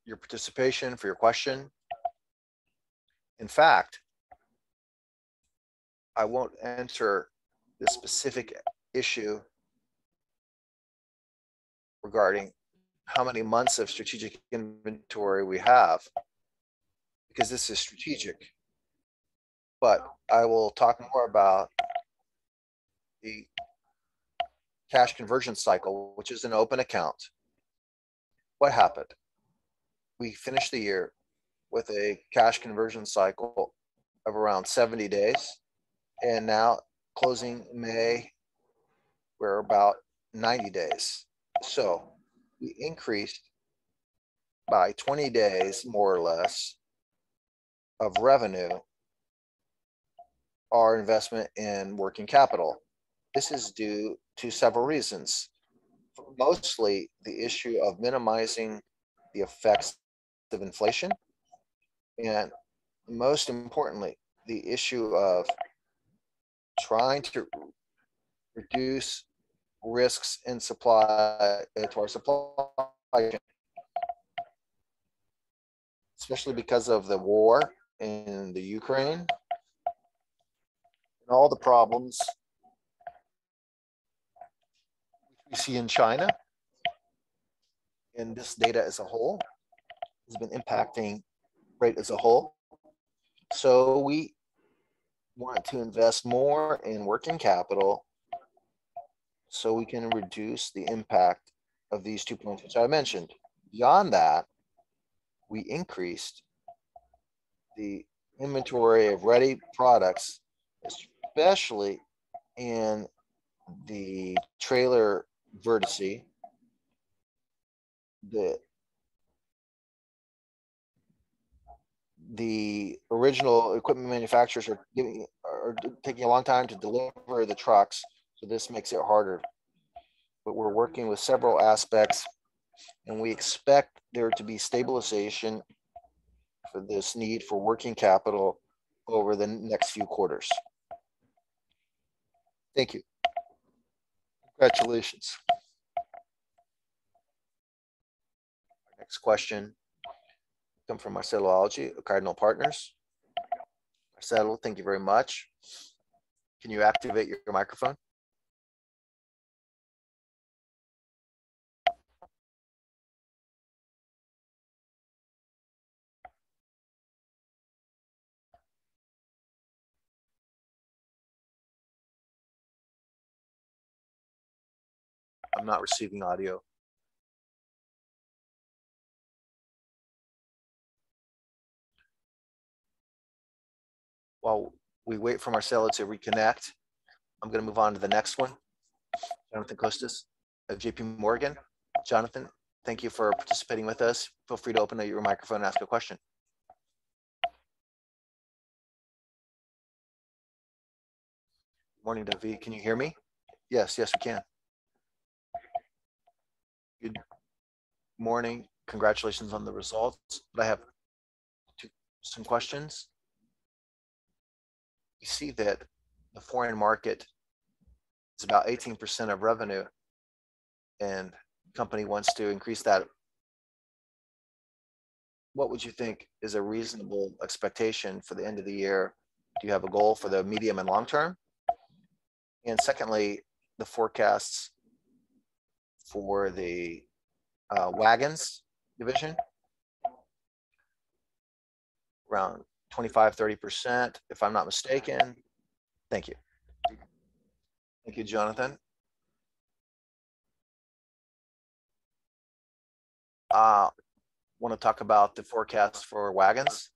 your participation, for your question. In fact, I won't answer the specific issue regarding how many months of strategic inventory we have, because this is strategic. But I will talk more about the cash conversion cycle, which is an open account. What happened? We finished the year with a cash conversion cycle of around 70 days. And now closing May, we're about 90 days. So we increased by 20 days, more or less, of revenue, our investment in working capital. This is due to several reasons. Mostly the issue of minimizing the effects of inflation, and most importantly, the issue of trying to reduce risks in supply to our supply chain, especially because of the war in the Ukraine, and all the problems we see in China, and this data as a whole has been impacting rate as a whole. So we want to invest more in working capital so we can reduce the impact of these 2 points which I mentioned. Beyond that, we increased the inventory of ready products, especially in the trailer vertice. The original equipment manufacturers are taking a long time to deliver the trucks, so this makes it harder. But we're working with several aspects, and we expect there to be stabilization for this need for working capital over the next few quarters. Thank you. Congratulations. Next question comes from Marcelo Algi of Cardinal Partners. Marcelo, thank you very much. Can you activate your microphone? I'm not receiving audio. While we wait for Marcelo to reconnect, I'm going to move on to the next one. Jonathan Costas of JP Morgan. Jonathan, thank you for participating with us. Feel free to open your microphone and ask a question. Morning, David. Can you hear me? Yes, we can. Good morning. Congratulations on the results. But I have some questions. You see that the foreign market is about 18% of revenue, and the company wants to increase that. What would you think is a reasonable expectation for the end of the year? Do you have a goal for the medium and long term? And secondly, the forecasts for the wagons division, around 25-30%, if I'm not mistaken. Thank you. Thank you, Jonathan. Want to talk about the forecast for wagons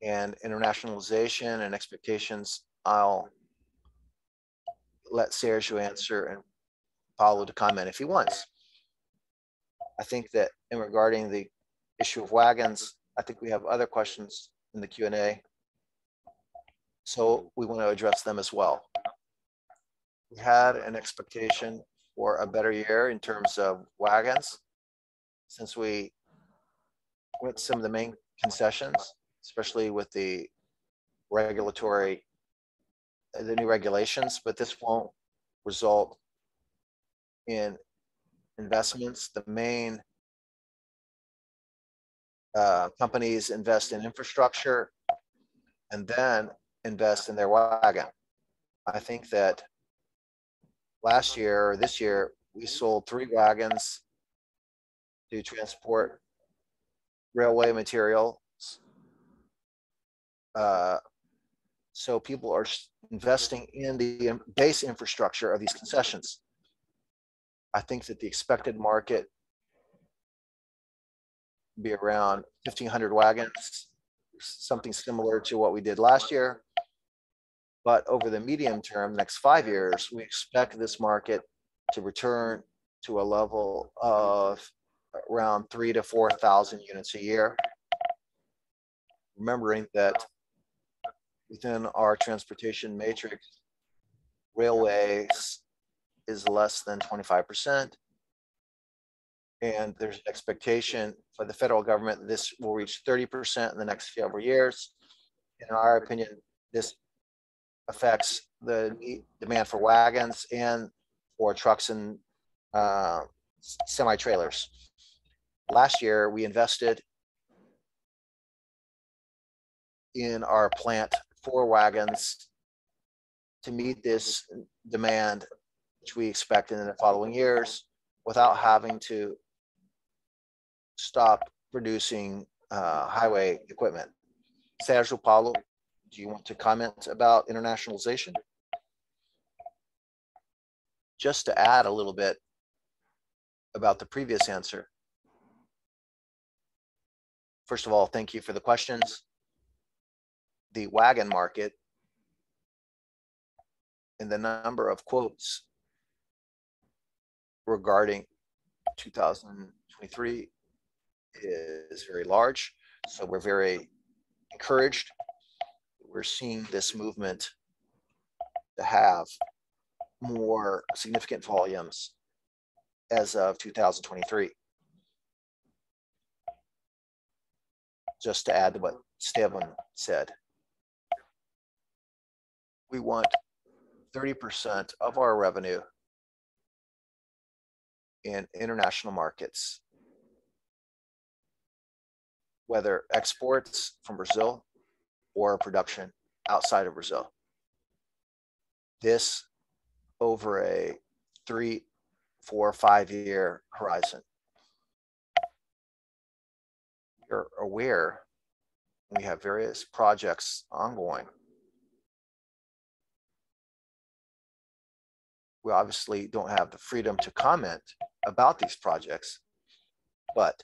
and internationalization and expectations. I'll let Sergio answer and Paulo to comment if he wants. I think that in regarding the issue of wagons, I think we have other questions in the Q&A, so we want to address them as well. We had an expectation for a better year in terms of wagons, since we went some of the main concessions, especially with the new regulations, but this won't result in investments. The main companies invest in infrastructure and then invest in their wagon. I think that last year or this year, we sold 3 wagons to transport railway materials. So people are investing in the base infrastructure of these concessions. I think that the expected market be around 1,500 wagons, something similar to what we did last year. But over the medium term, next 5 years, we expect this market to return to a level of around 3,000 to 4,000 units a year. Remembering that within our transportation matrix, railways is less than 25%. And there's an expectation for the federal government this will reach 30% in the next several years. In our opinion, this affects the demand for wagons and for trucks and semi-trailers. Last year, we invested in our plant for wagons to meet this demand, which we expect in the following years, without having to stop producing highway equipment. Sergio Paulo, do you want to comment about internationalization? Just to add a little bit about the previous answer. First of all, thank you for the questions. The wagon market and the number of quotes regarding 2023 is very large. So we're very encouraged. We're seeing this movement to have more significant volumes as of 2023. Just to add to what Steven said, we want 30% of our revenue in international markets, whether exports from Brazil or production outside of Brazil. This over a 3, 4, 5-year horizon. You're aware we have various projects ongoing. We obviously don't have the freedom to comment about these projects, but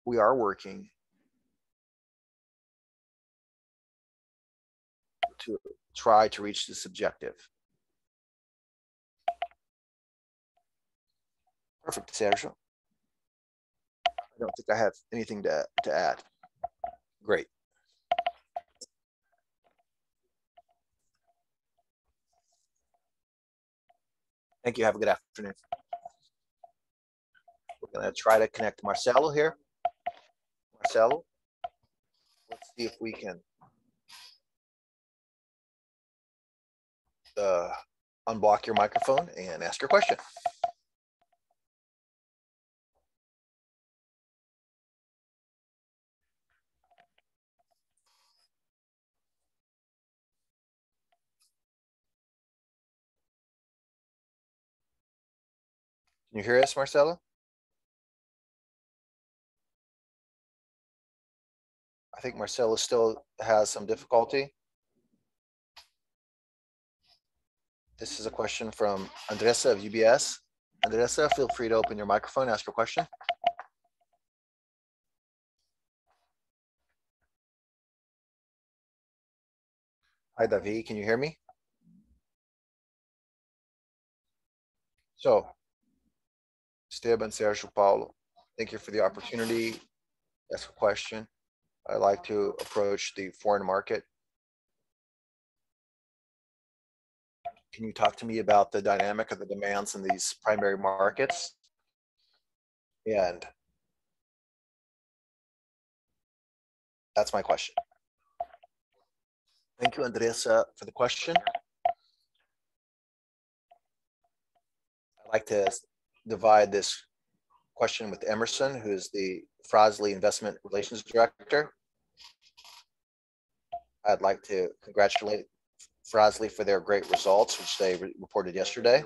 we are working to try to reach this objective. Perfect, Sergio. I don't think I have anything to add. Great. Thank you. Have a good afternoon. We're going to try to connect Marcelo here. Marcelo, let's see if we can unblock your microphone and ask your question. Can you hear us, Marcelo? I think Marcelo still has some difficulty. This is a question from Andressa of UBS. Andressa, feel free to open your microphone, ask your question. Hi, Davi, can you hear me? So, Esteban, Sergio, Paulo, thank you for the opportunity to ask a question. I like to approach the foreign market. Can you talk to me about the dynamic of the demands in these primary markets? And that's my question. Thank you, Andressa, for the question. I'd like to divide this question with Emerson, who is the Frosley Investment Relations Director. I'd like to congratulate Frosley for their great results, which they reported yesterday.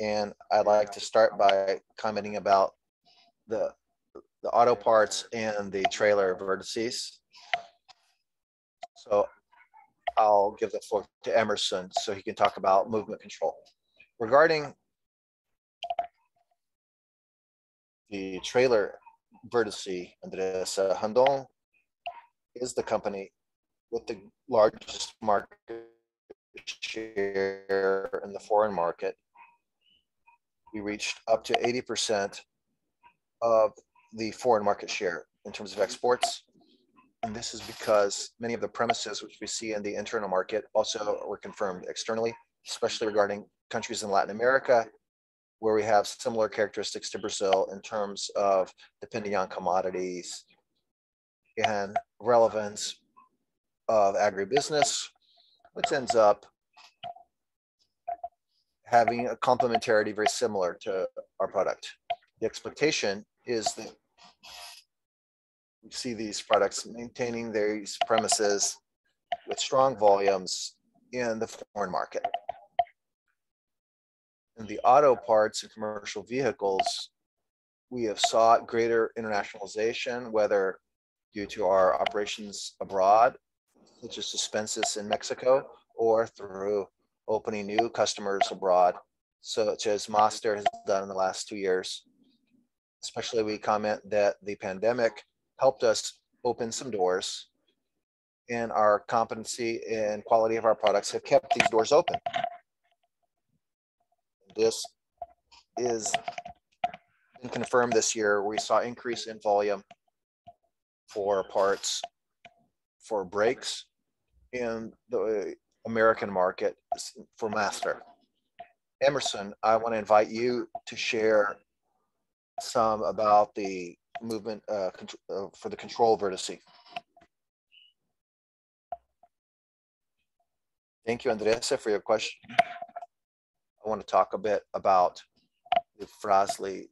And I'd like to start by commenting about the auto parts and the trailer vertices. So I'll give the floor to Emerson so he can talk about movement control. Regarding the trailer vertice, Andressa, Randon is the company with the largest market share in the foreign market. We reached up to 80% of the foreign market share in terms of exports. And this is because many of the premises which we see in the internal market also were confirmed externally, especially regarding countries in Latin America, where we have similar characteristics to Brazil in terms of depending on commodities and relevance of agribusiness, which ends up having a complementarity very similar to our product. The expectation is that We see these products maintaining their premises with strong volumes in the foreign market. In the auto parts and commercial vehicles, we have sought greater internationalization, whether due to our operations abroad, such as Suspensis in Mexico, or through opening new customers abroad, such as Master has done in the last 2 years. Especially, we comment that the pandemic helped us open some doors, and our competency and quality of our products have kept these doors open. This is been confirmed this year. We saw increase in volume for parts for brakes in the American market for Master. Emerson, I want to invite you to share some about the movement for the control vertice. Thank you, Andressa, for your question. I want to talk a bit about the Fras-le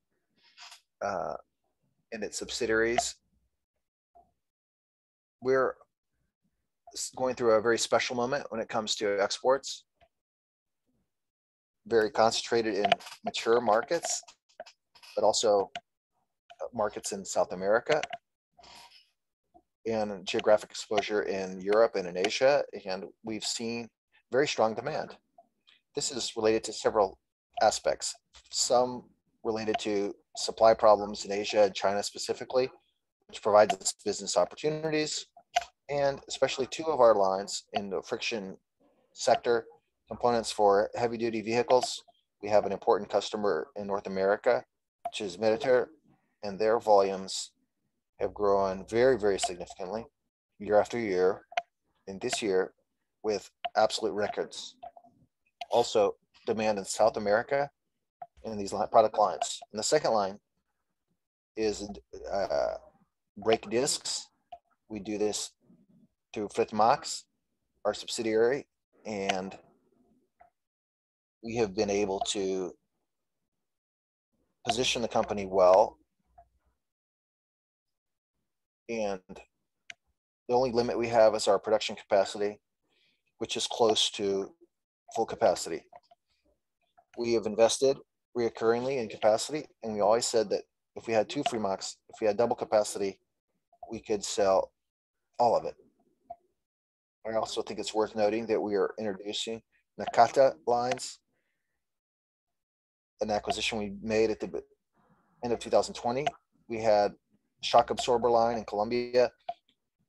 and its subsidiaries. We're going through a very special moment when it comes to exports, very concentrated in mature markets, but also markets in South America and geographic exposure in Europe and in Asia. And we've seen very strong demand. This is related to several aspects, some related to supply problems in Asia and China specifically, which provides us business opportunities, and especially two of our lines in the friction sector, components for heavy duty vehicles. We have an important customer in North America, which is Mediter, and their volumes have grown very, very significantly year after year, and this year with absolute records. Also, demand in South America in these product lines. And the second line is brake discs. We do this through Fritmax, our subsidiary, and we have been able to position the company well. And the only limit we have is our production capacity, which is close to full capacity. We have invested reoccurringly in capacity, and we always said that if we had two Fritmax, if we had double capacity, we could sell all of it. I also think it's worth noting that we are introducing Nakata lines, an acquisition we made at the end of 2020. We had shock absorber line in Colombia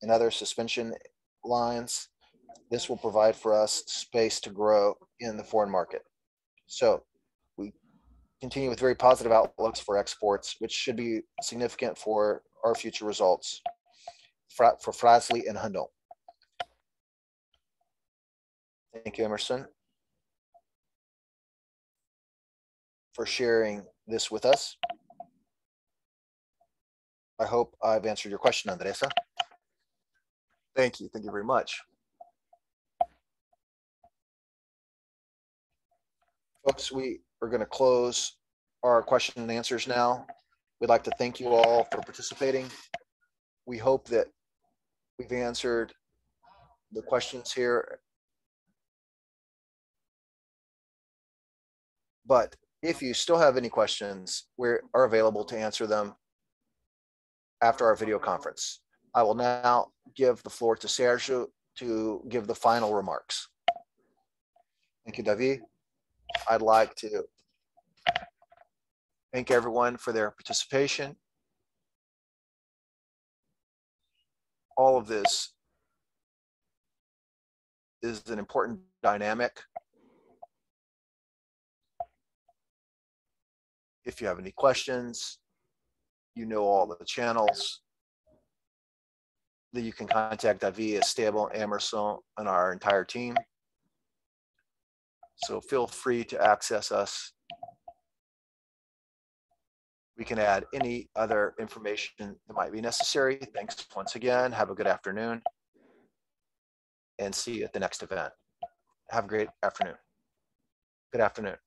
and other suspension lines. This will provide for us space to grow in the foreign market. So we continue with very positive outlooks for exports, which should be significant for our future results for Fras-le and Randon. Thank you, Emerson, for sharing this with us. I hope I've answered your question, Andressa. Thank you. Thank you very much. Folks, we are going to close our question and answers now. We'd like to thank you all for participating. We hope that we've answered the questions here. But if you still have any questions, we are available to answer them after our video conference. I will now give the floor to Sergio to give the final remarks. Thank you, David. I'd like to thank everyone for their participation. All of this is an important dynamic. If you have any questions, you know all the channels that you can contact David, Esteban, Emerson, and our entire team. So feel free to access us. We can add any other information that might be necessary. Thanks once again. Have a good afternoon, and see you at the next event. Have a great afternoon. Good afternoon.